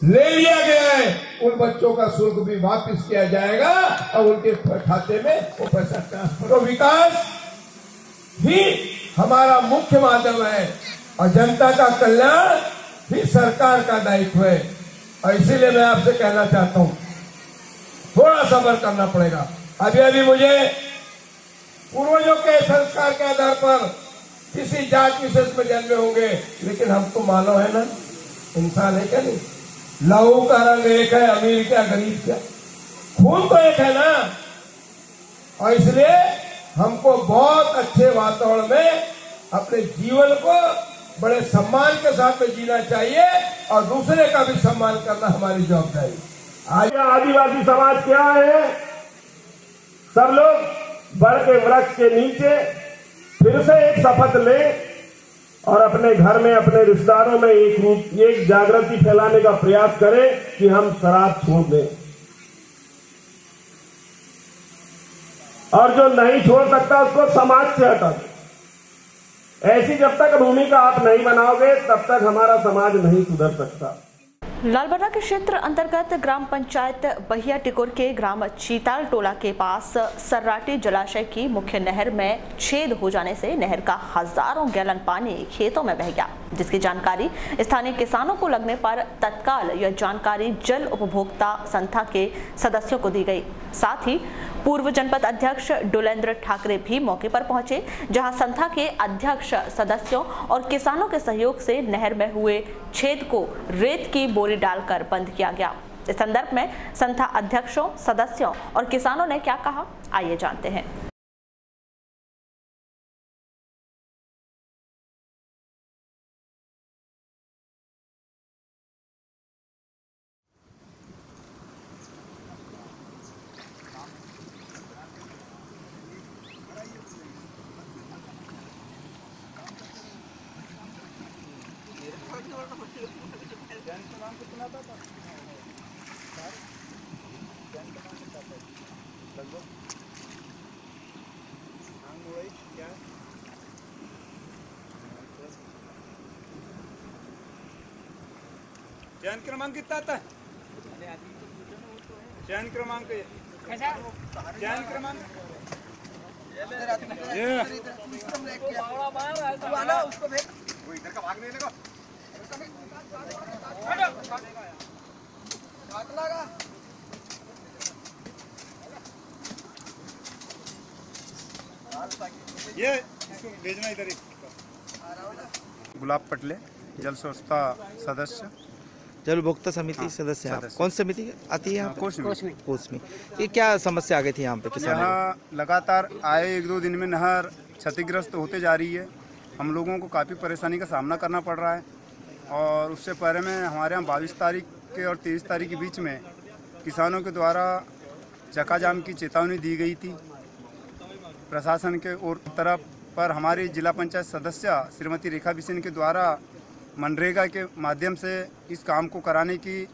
ले लिया गया है उन बच्चों का शुल्क भी वापस किया जाएगा और उनके खाते में वो पैसा ट्रांसफर। तो विकास ही हमारा मुख्य माध्यम है और जनता का कल्याण भी सरकार का दायित्व है। और इसीलिए मैं आपसे कहना चाहता हूं, थोड़ा सब्र करना पड़ेगा। अभी मुझे पूर्वजों के संस्कार के आधार पर किसी जात विशेष में जन्मे होंगे, लेकिन हम तो मानव है ना, इंसान है क्या नहीं? लहू का रंग एक है, अमीर क्या गरीब क्या, खून तो एक है ना। और इसलिए हमको बहुत अच्छे वातावरण में अपने जीवन को बड़े सम्मान के साथ में जीना चाहिए और दूसरे का भी सम्मान करना हमारी जवाबदारी। आज आदिवासी समाज क्या है? सब लोग बड़ के वृक्ष के नीचे फिर से एक शपथ लें और अपने घर में, अपने रिश्तेदारों में एक जागृति फैलाने का प्रयास करें कि हम शराब छोड़ दें। और जो नहीं छोड़ सकता उसको समाज से हटा दें।
ऐसी जब तक भूमिका आप नहीं बनाओगे तब तक हमारा समाज नहीं सुधर सकता।
लालबर्रा के क्षेत्र अंतर्गत ग्राम पंचायत बहिया टिकोर के ग्राम चीताल टोला के पास सर्राटी जलाशय की मुख्य नहर में छेद हो जाने से नहर का हजारों गैलन पानी खेतों में बह गया, जिसकी जानकारी स्थानीय किसानों को लगने पर तत्काल यह जानकारी जल उपभोक्ता संस्था के सदस्यों को दी गई। साथ ही पूर्व जनपद अध्यक्ष डुलेंद्र ठाकरे भी मौके पर पहुंचे, जहां संस्था के अध्यक्ष सदस्यों और किसानों के सहयोग से नहर में हुए छेद को रेत की बोरी डालकर बंद किया गया। इस संदर्भ में संस्था अध्यक्षों, सदस्यों और किसानों ने क्या कहा, आइए जानते हैं।
चयन क्रमांक कितना आता है? चयन क्रमांक चयन क्रमांक उसको भेज, वो इधर का भाग नहीं लगा। ये इसको भेजना इधर। गुलाब पटले, जल स्वच्छता सदस्य,
जल उपभोक्ता समिति सदस्य हैं। कौन समिति आती है यहाँ? कोसमी। ये क्या समस्या आ गई थी यहाँ पे किसानों?
यहाँ लगातार आए 1-2 दिन में नहर क्षतिग्रस्त होते जा रही है। हम लोगों को काफ़ी परेशानी का सामना करना पड़ रहा है। और उससे पहले में हमारे यहाँ 22 तारीख के और 23 तारीख के बीच में किसानों के द्वारा चक्का जाम की चेतावनी दी गई थी प्रशासन के और तरफ पर। हमारी जिला पंचायत सदस्य श्रीमती रेखा बिसेन के द्वारा मनरेगा के माध्यम से इस काम को कराने की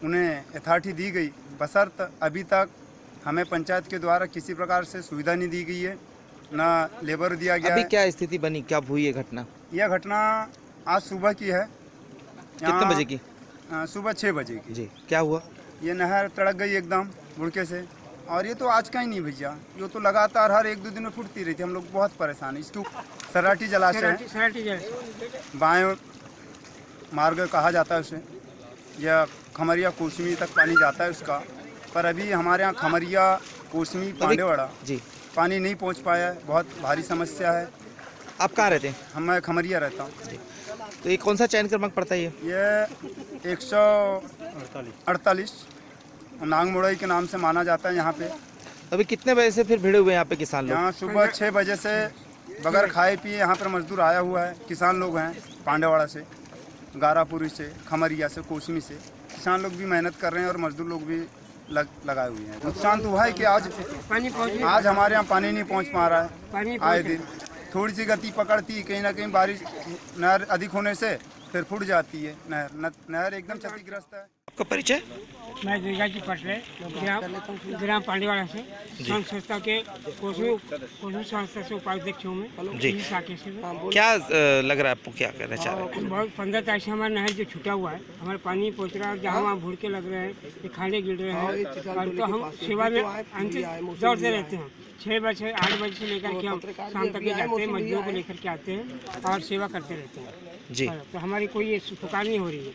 उन्हें अथॉरिटी दी गई, बशर्त अभी तक हमें पंचायत के द्वारा किसी प्रकार से सुविधा नहीं दी गई है, ना लेबर दिया गया।
अभी क्या स्थिति बनी, क्या हुई है घटना?
यह घटना आज सुबह की है।
कितने बजे की?
सुबह 6 बजे की।
जी, क्या हुआ?
ये नहर तड़क गई एकदम बुड़के से। और ये तो आज का ही नहीं भैया, ये तो लगातार हर 1-2 दिन में फूटती रहती है। हम लोग बहुत परेशान हैं। इसको सर्राटी जलाशय है, बाएं मार्ग कहा जाता है उसे, या खमरिया कोसमी तक पानी जाता है उसका। पर अभी हमारे यहाँ खमरिया कोसमी पांडेवाड़ा जी पानी नहीं पहुँच पाया है, बहुत भारी समस्या है।
आप कहाँ रहते हैं?
मैं खमरिया रहता हूँ।
तो ये कौन सा चयन क्रमांक पड़ता है?
ये 148 नांग मुड़ई के नाम से माना जाता है यहाँ पे।
अभी कितने बजे से फिर भिड़े हुए यहाँ पे किसान लोग?
यहाँ सुबह 6 बजे से बगैर खाए पिए यहाँ पर मजदूर आया हुआ है। किसान लोग हैं पांडेवाड़ा से, गारापुरी से, खमरिया से, कोसमी से। किसान लोग भी मेहनत कर रहे हैं और मजदूर लोग भी लगाए हुए हैं। नुकसान तो हुआ है कि आज हमारे यहाँ पानी नहीं पहुँच पा रहा है। आए दिन थोड़ी सी गति पकड़ती, कहीं ना कहीं बारिश नहर अधिक होने से फिर फूट जाती है नहर एकदम क्षतिग्रस्त है।
आपका परिचय?
मैं दुर्गाजी पटले, ग्राम पांडेवाड़ा से संस्था के कोसमी संस्था से उपाध्यक्ष हूँ मैं जी। शाखे से
क्या लग रहा है आपको, क्या करना चाह रहे हैं?
बहुत 15 तारीख से हमारा नहर जो छूटा हुआ है, हमारे पानी पहुँच रहा है, जहाँ वहाँ भुड़के लग रहे हैं, खाने गिर रहे हैं। और तो हम सेवा में दौड़ते रहते हैं। 6 बजे 8 बजे से लेकर के हम शाम तक जाते हैं, मजदूरों को लेकर के आते हैं और सेवा करते रहते हैं
जी।
तो हमारी कोई पुकार नहीं हो रही है।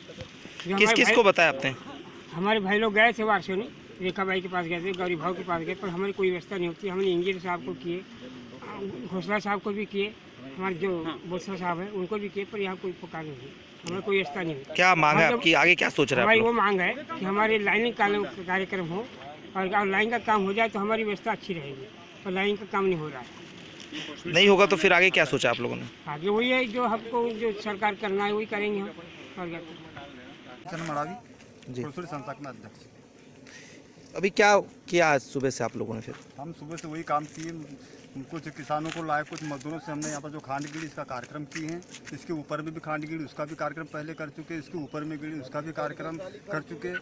किस को बताया आपने?
हमारे भाई लोग गए थे वारसोनी, रेखा बाई के पास गए थे, गौरी भाव के पास गए, पर हमारी कोई व्यवस्था नहीं होती। हमने इंजीनियर साहब को किए, घोसला साहब को भी किए, हमारे जो बोसा साहब हैं उनको भी किए, पर यहाँ कोई पुकार नहीं है, हमें कोई व्यवस्था नहीं है।
क्या मांग है आपकी, आगे क्या सोच रहे हैं?
हमारी वो मांग है कि हमारे लाइनिंग कार्यक्रम हो और लाइन का काम हो जाए तो हमारी व्यवस्था अच्छी रहेगी, और लाइन का काम नहीं हो रहा है।
नहीं होगा तो फिर आगे क्या सोचा आप लोगों ने?
आगे वही है जो हमको जो सरकार करना है वही करेंगे हम।
जी,
संस्था का अध्यक्ष।
अभी क्या किया आज सुबह से आप लोगों ने? फिर
हम सुबह से वही काम किए, कुछ किसानों को लाए, कुछ मजदूरों से हमने यहाँ पर जो खांड गिरी इसका कार्यक्रम किए हैं। इसके ऊपर में भी खांड गिरी, उसका भी कार्यक्रम पहले कर चुके, इसके ऊपर में गिरी उसका भी कार्यक्रम कर चुके।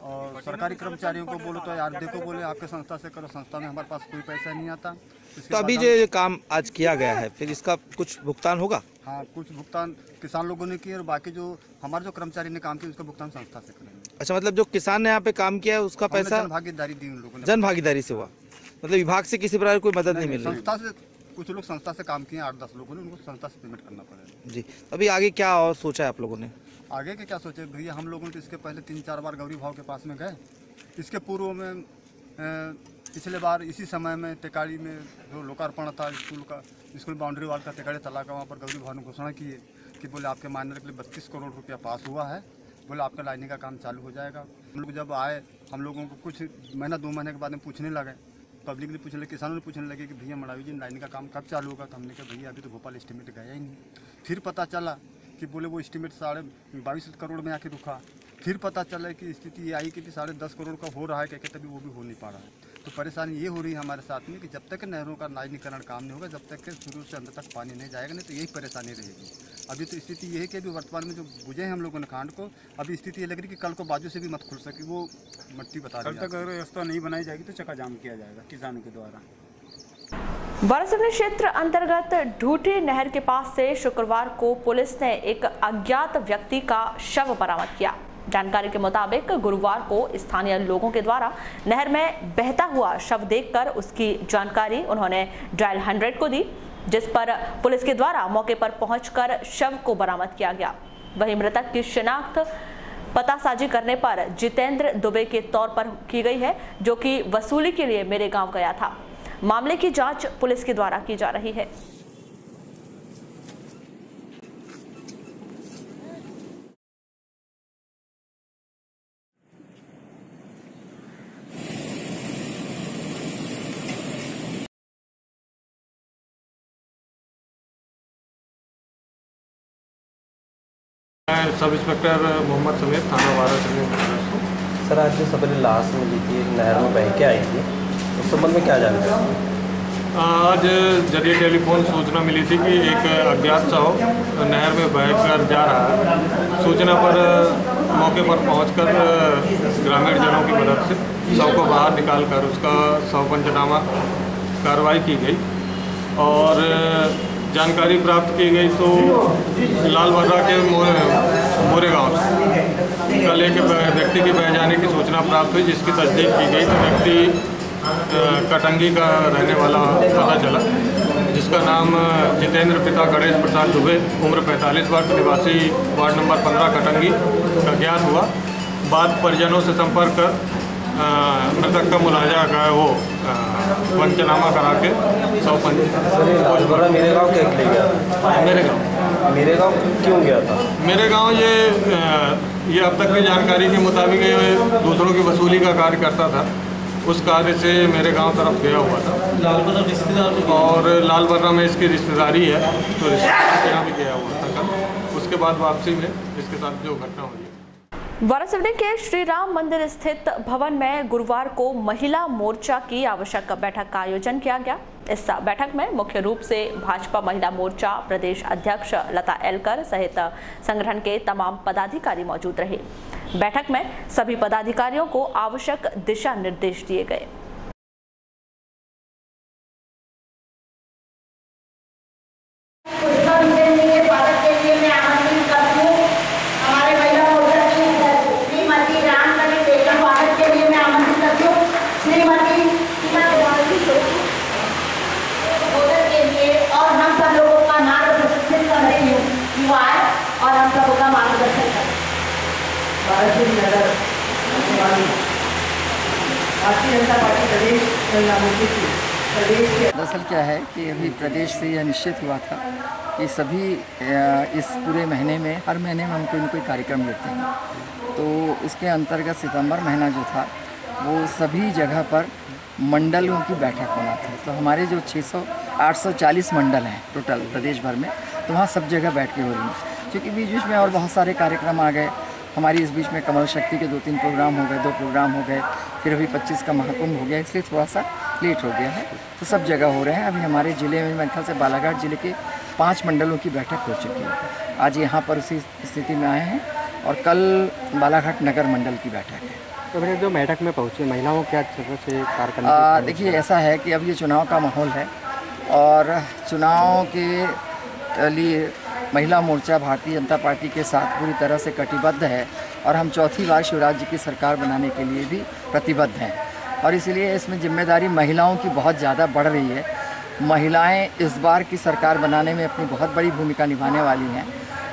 और सरकारी कर्मचारियों को बोलो तो यार देखो बोले आपके संस्था से करो, संस्था में हमारे पास कोई पैसा नहीं आता।
तो अभी जो काम आज किया गया है फिर इसका कुछ भुगतान होगा?
हाँ, कुछ भुगतान किसान लोगों ने किया और बाकी जो हमारे जो कर्मचारी ने काम किया उसका भुगतान संस्था से करेंगे।
अच्छा, मतलब जो किसान ने यहाँ पे काम किया है उसका पैसा
जन भागीदारी दी उन लोगों ने।
जन भागीदारी से हुआ, मतलब विभाग से किसी प्रकार कोई मदद नहीं मिल रही?
संस्था से कुछ लोग संस्था से काम किए 8-10 लोगों ने, उनको संस्था से पेमेंट करना पड़ेगा।
जी, अभी आगे क्या और सोचा है आप लोगों ने?
आगे के क्या सोचे भैया, हम लोगों ने तो इसके पहले 3-4 बार गौरी भाव के पास में गए। इसके पूर्व में पिछले बार इसी समय में टेकाड़ी में जो लोकार्पण था स्कूल बाउंड्री वाल का टेकाड़ी तालाब का, वहाँ पर गौरी भाव ने घोषणा की है कि बोले आपके मानने के लिए 32 करोड़ रुपया पास हुआ है, बोले आपका लाइनिंग का काम चालू हो जाएगा। हम लोग जब आए, हम लोगों को कुछ महीना 2 महीने के बाद में पूछने लगे, पब्लिक ने पूछने लगे, किसानों ने पूछने लगे कि भैया मड़ावी जी लाइनिंग का काम कब चालू होगा? तो हमने कहा भैया अभी तो भोपाल एस्टीमेट गया ही नहीं। फिर पता चला कि बोले वो एस्टीमेट 22.5 करोड़ में आके रुका। फिर पता चला कि स्थिति ये आई कि 10.5 करोड़ का हो रहा है, क्या कहते अभी वो भी हो नहीं पा रहा है। तो परेशानी ये हो रही है हमारे साथ में कि जब तक नहरों का लाइनीकरण काम नहीं होगा, जब तक के शुरू से अंत तक पानी नहीं जाएगा, नहीं तो यही परेशानी रहेगी। अभी तो स्थिति ये है कि अभी वर्तमान में जो बुझे हैं हम लोगों ने खांड को, अभी स्थिति ये लग रही है कि कल को बाजू से भी मत खुल सके, वो मट्टी बता रही है।
कल तक अगर व्यवस्था नहीं बनाई जाएगी तो चक्का जाम किया जाएगा किसानों के द्वारा।
वारासिवनी क्षेत्र अंतर्गत ढूठी नहर के पास से शुक्रवार को पुलिस ने एक अज्ञात व्यक्ति का शव बरामद किया। जानकारी के मुताबिक गुरुवार को स्थानीय लोगों के द्वारा नहर में बहता हुआ शव देखकर उसकी जानकारी उन्होंने डायल 100 को दी, जिस पर पुलिस के द्वारा मौके पर पहुंचकर शव को बरामद किया गया। वहीं मृतक की शिनाख्त पतासाजी करने पर जितेंद्र दुबे के तौर पर की गई है, जो कि वसूली के लिए मेरे गांव गया था। मामले की जांच पुलिस के द्वारा की जा रही है।
सब इंस्पेक्टर मोहम्मद समेत थाना वारासिवनी।
सर, आज जो सबने लाश मिली थी नहर में बह के आई थी, उस संबंध में क्या जानकारी?
आज जरिए टेलीफोन सूचना मिली थी कि एक अज्ञात शव नहर में बहकर जा रहा है। सूचना पर मौके पर पहुंचकर ग्रामीण जनों की मदद से शव को बाहर निकालकर उसका शव पंचनामा कार्रवाई की गई और जानकारी प्राप्त की गई तो लाल वर्रा के मोरे गाँव से कल एक व्यक्ति के बह जाने की सूचना प्राप्त हुई, जिसकी तस्दीक की गई तो व्यक्ति कटंगी का रहने वाला पता चला, जिसका नाम जितेंद्र पिता गणेश प्रसाद दुबे उम्र 45 वर्ष निवासी वार्ड नंबर 15 कटंगी का ज्ञात हुआ। बाद परिजनों से संपर्क कर मृतक का मुलाजा का वो पंचनामा करा के
मेरे गांव क्या ले गया? मेरे गांव क्यों गया था?
मेरे गांव ये अब तक की जानकारी के मुताबिक दूसरों की वसूली का कार्य करता था। उस कार्य से मेरे गांव तरफ गया हुआ था और लाल बर्रा में इसकी रिश्तेदारी है, तो रिश्तेदारी के यहाँ भी गया हुआ था कल। उसके बाद वापसी में इसके साथ जो घटना हुई।
वारासिवनी के श्री राम मंदिर स्थित भवन में गुरुवार को महिला मोर्चा की आवश्यक बैठक का आयोजन किया गया। इस बैठक में मुख्य रूप से भाजपा महिला मोर्चा प्रदेश अध्यक्ष लता एलकर सहित संगठन के तमाम पदाधिकारी मौजूद रहे। बैठक में सभी पदाधिकारियों को आवश्यक दिशा निर्देश दिए गए।
दरअसल क्या है कि अभी प्रदेश से यह निश्चित हुआ था कि सभी इस पूरे महीने में हर महीने में हम कोई न कोई कार्यक्रम लेते हैं, तो इसके अंतर्गत सितंबर महीना जो था वो सभी जगह पर मंडलों की बैठक होना था। तो हमारे जो 840 मंडल हैं टोटल प्रदेश भर में, तो वहाँ सब जगह बैठ के हो रही हैं। क्योंकि बीच बीच में और बहुत सारे कार्यक्रम आ गए हमारी, इस बीच में कमल शक्ति के 2-3 प्रोग्राम हो गए, 2 प्रोग्राम हो गए, फिर अभी 25 का महाकुंभ हो गया, इसलिए थोड़ा सा लेट हो गया है। तो सब जगह हो रहे हैं। अभी हमारे ज़िले में मेरे ख्याल से बालाघाट ज़िले के 5 मंडलों की बैठक हो चुकी है। आज यहाँ पर उसी स्थिति में आए हैं और कल बालाघाट नगर मंडल की बैठक है।
तो फिर जो बैठक में पहुँचे महिलाओं क्या से कार्य करने?
देखिए ऐसा है कि अब ये चुनाव का माहौल है और चुनाव के लिए महिला मोर्चा भारतीय जनता पार्टी के साथ पूरी तरह से कटिबद्ध है और हम चौथी बार शिवराज जी की सरकार बनाने के लिए भी प्रतिबद्ध हैं और इसलिए इसमें जिम्मेदारी महिलाओं की बहुत ज़्यादा बढ़ रही है। महिलाएं इस बार की सरकार बनाने में अपनी बहुत बड़ी भूमिका निभाने वाली हैं,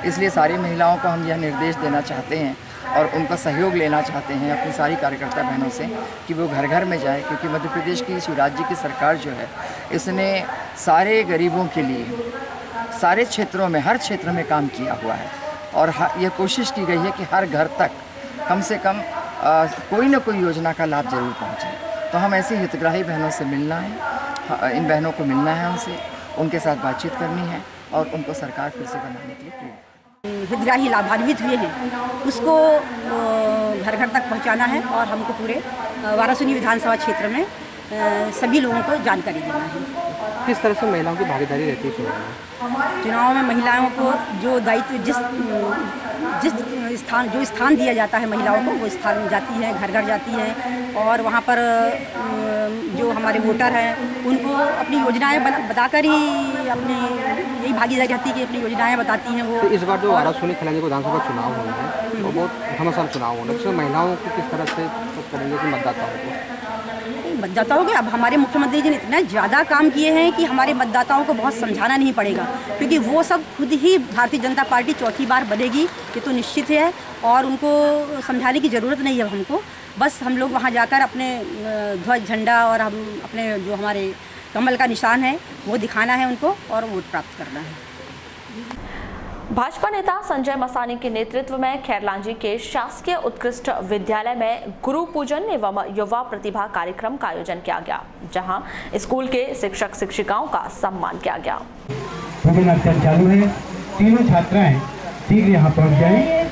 इसलिए सारी महिलाओं को हम यह निर्देश देना चाहते हैं और उनका सहयोग लेना चाहते हैं अपनी सारी कार्यकर्ता बहनों से कि वो घर घर में जाए, क्योंकि मध्य प्रदेश की शिवराज जी की सरकार जो है इसने सारे गरीबों के लिए सारे क्षेत्रों में हर क्षेत्र में काम किया हुआ है और ये कोशिश की गई है कि हर घर तक कम से कम कोई न कोई योजना का लाभ जरूर पहुंचे। तो हम ऐसी हितग्राही बहनों से मिलना है, इन बहनों को मिलना है उनसे, उनके साथ बातचीत करनी है और उनको सरकार फिर से बनाने के लिए प्रेरित।
हितग्राही लाभान्वित हुए हैं उसको घर घर तक पहुंचाना है और हमको पूरे वाराणसी विधानसभा क्षेत्र में सभी लोगों को जानकारी देना है।
किस तरह से महिलाओं की भागीदारी रहती है
चुनाव में? महिलाओं को जो दायित्व जिस स्थान दिया जाता है महिलाओं को, वो स्थान जाती है, घर घर जाती है और वहाँ पर जो हमारे वोटर हैं उनको अपनी योजनाएं बताकर ही अपनी यही भागीदारी रहती है कि अपनी योजनाएं बताती हैं वो।
तो इस बार जो वाराणसी खिलाड़ी को विधानसभा चुनाव होना है वो बहुत घमासान चुनाव होना है, तो महिलाओं को किस तरह से करेंगे कि मतदाताओं को?
मतदाताओं के अब हमारे मुख्यमंत्री जी ने इतना ज़्यादा काम किए हैं कि हमारे मतदाताओं को बहुत समझाना नहीं पड़ेगा, क्योंकि वो सब खुद ही भारतीय जनता पार्टी चौथी बार बनेगी ये तो निश्चित है और उनको समझाने की ज़रूरत नहीं है हमको। बस हम लोग वहाँ जाकर अपने ध्वज झंडा और हम अपने जो हमारे कमल का निशान है वो दिखाना है उनको और वोट प्राप्त करना है।
भाजपा नेता संजय मसानी के नेतृत्व में खैरलांजी के शासकीय उत्कृष्ट विद्यालय में गुरु पूजन एवं युवा प्रतिभा कार्यक्रम का आयोजन किया गया, जहां स्कूल के शिक्षक शिक्षिकाओं का सम्मान किया गया।
चालू है, तीनों छात्राएं शीघ्र यहाँ पहुँच जाएं।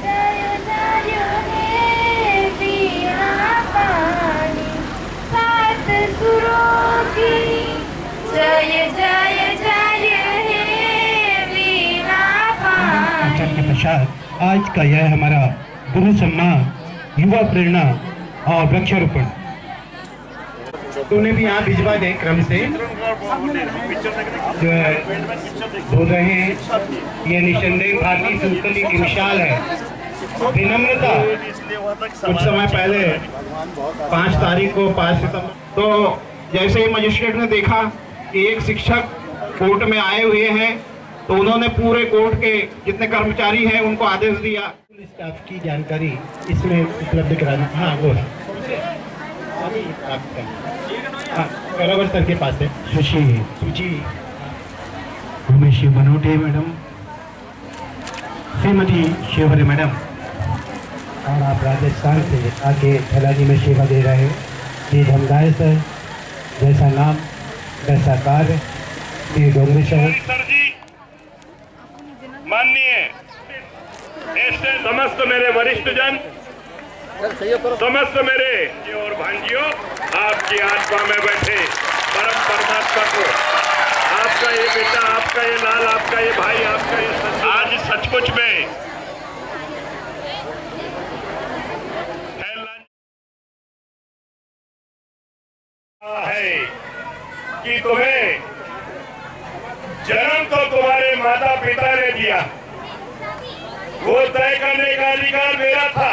आज का यह हमारा गुरु सम्मान, युवा प्रेरणा और वृक्षारोपण तो उन्हें भी यहाँ भिजवा दें क्रम से। जो बोल रहे हैं ये निसंदेह भारतीय संस्कृति की मिसाल है। विनम्रता कुछ समय पहले 5 तारीख को 5 सितंबर तो जैसे ही मजिस्ट्रेट ने देखा कि एक शिक्षक कोर्ट में आए हुए हैं तो उन्होंने पूरे कोर्ट के जितने कर्मचारी हैं उनको आदेश दिया स्टाफ की जानकारी इसमें उपलब्ध कराना। हाँ वो बराबर सर के पास है सुची उमेश बनोटे मैडम, श्रीमती शिवहरी मैडम, और आप राजस्थान से आके खैरलांजी में सेवा दे रहे हैं। ये धमदाय सर, जैसा नाम वैसा कार्य, ये डोंगरी सर।
माननीय ऐसे समस्त मेरे वरिष्ठ जन, समस्त मेरे और भांजियों, आपकी आत्मा में बैठे परम परमात्मा को, आपका ये बेटा, आपका ये लाल, आपका ये भाई, आपका ये आज सचमुच में है कि तुम्हें जन्म तो तुम्हारे माता पिता ने दिया, वो तय करने का अधिकार मेरा था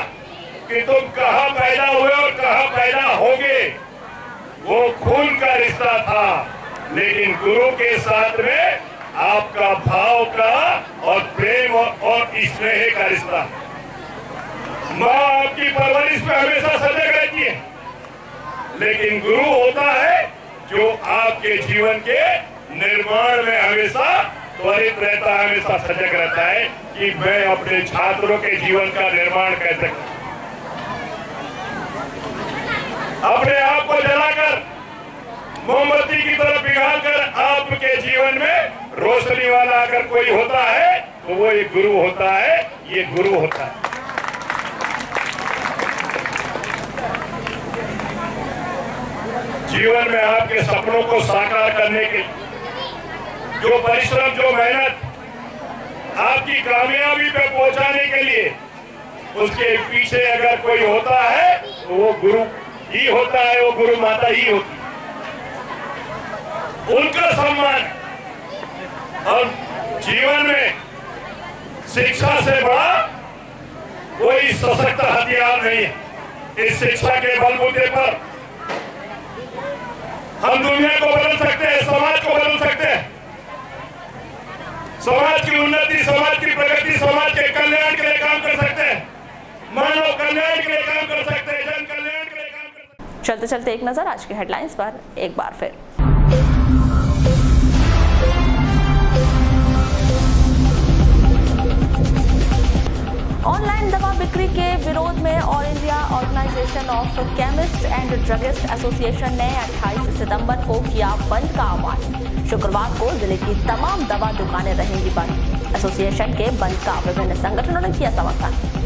कि तुम कहाँ पैदा हुए और कहाँ पैदा होगे। वो खून का रिश्ता था, लेकिन गुरु के साथ में आपका भाव का और प्रेम और स्नेह का रिश्ता। माँ आपकी परवरिश में हमेशा सजग रहती है, लेकिन गुरु होता है जो आपके जीवन के निर्माण में हमेशा त्वरित रहता है, हमेशा सजग रहता है कि मैं अपने छात्रों के जीवन का निर्माण कैसे करूं। अपने आप को जलाकर मोमबत्ती की तरफ पिघालकर आपके जीवन में रोशनी वाला अगर कोई होता है तो वो एक गुरु होता है, ये गुरु होता है। जीवन में आपके सपनों को साकार करने के जो परिश्रम, जो मेहनत आपकी कामयाबी पे पहुंचाने के लिए, उसके पीछे अगर कोई होता है तो वो गुरु ही होता है, वो गुरु माता ही होती है। उनका सम्मान और जीवन में शिक्षा से बड़ा कोई सशक्त हथियार नहीं है। इस शिक्षा के बलबूते पर हम दुनिया को बदल सकते हैं, समाज को बदल सकते हैं। समाज की उन्नति, समाज की प्रगति, समाज के कल्याण के लिए काम कर सकते हैं, मानव कल्याण के लिए काम कर सकते हैं, जन कल्याण के लिए काम कर सकते हैं।
चलते चलते एक नजर आज के हेडलाइंस पर एक बार फिर। ऑनलाइन दवा बिक्री के विरोध में all India organisation of chemist and druggist association ने 28 सितंबर को किया बंद का आह्वान। शुक्रवार को जिले की तमाम दवा दुकानें रहेंगी बंद। एसोसिएशन के बंद का विभिन्न संगठनों ने किया समर्थन।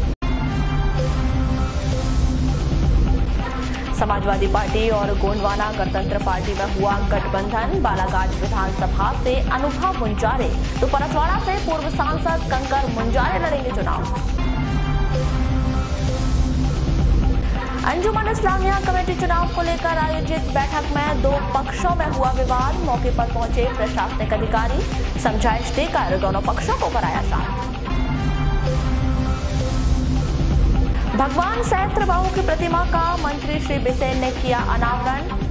समाजवादी पार्टी और गोंडवाना गणतंत्र पार्टी में हुआ गठबंधन। बालाघाट विधानसभा से अनुभव मुंजारे तो परसवाड़ा से पूर्व सांसद कंकर मुंजारे लड़ेंगे चुनाव। अंजुमन इस्लामिया कमेटी चुनाव को लेकर आयोजित बैठक में दो पक्षों में हुआ विवाद। मौके पर पहुंचे प्रशासनिक अधिकारी समझाइश देकर दोनों पक्षों को कराया शांत। भगवान सहस्त्रबाहु की प्रतिमा का मंत्री श्री बिसेन ने किया अनावरण।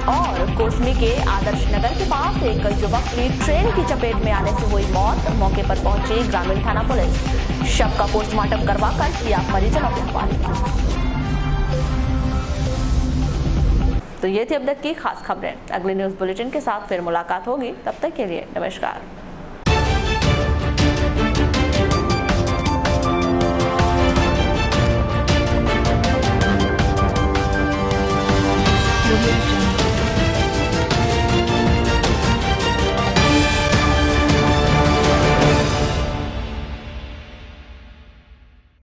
और कोसमी के आदर्श नगर के पास एक युवक की ट्रेन की चपेट में आने से हुई मौत। मौके पर पहुंची ग्रामीण थाना पुलिस। शव का पोस्टमार्टम करवाकर किया परिजनों के हवाले। तो ये थी अब तक की खास खबरें। अगले न्यूज बुलेटिन के साथ फिर मुलाकात होगी, तब तक के लिए नमस्कार।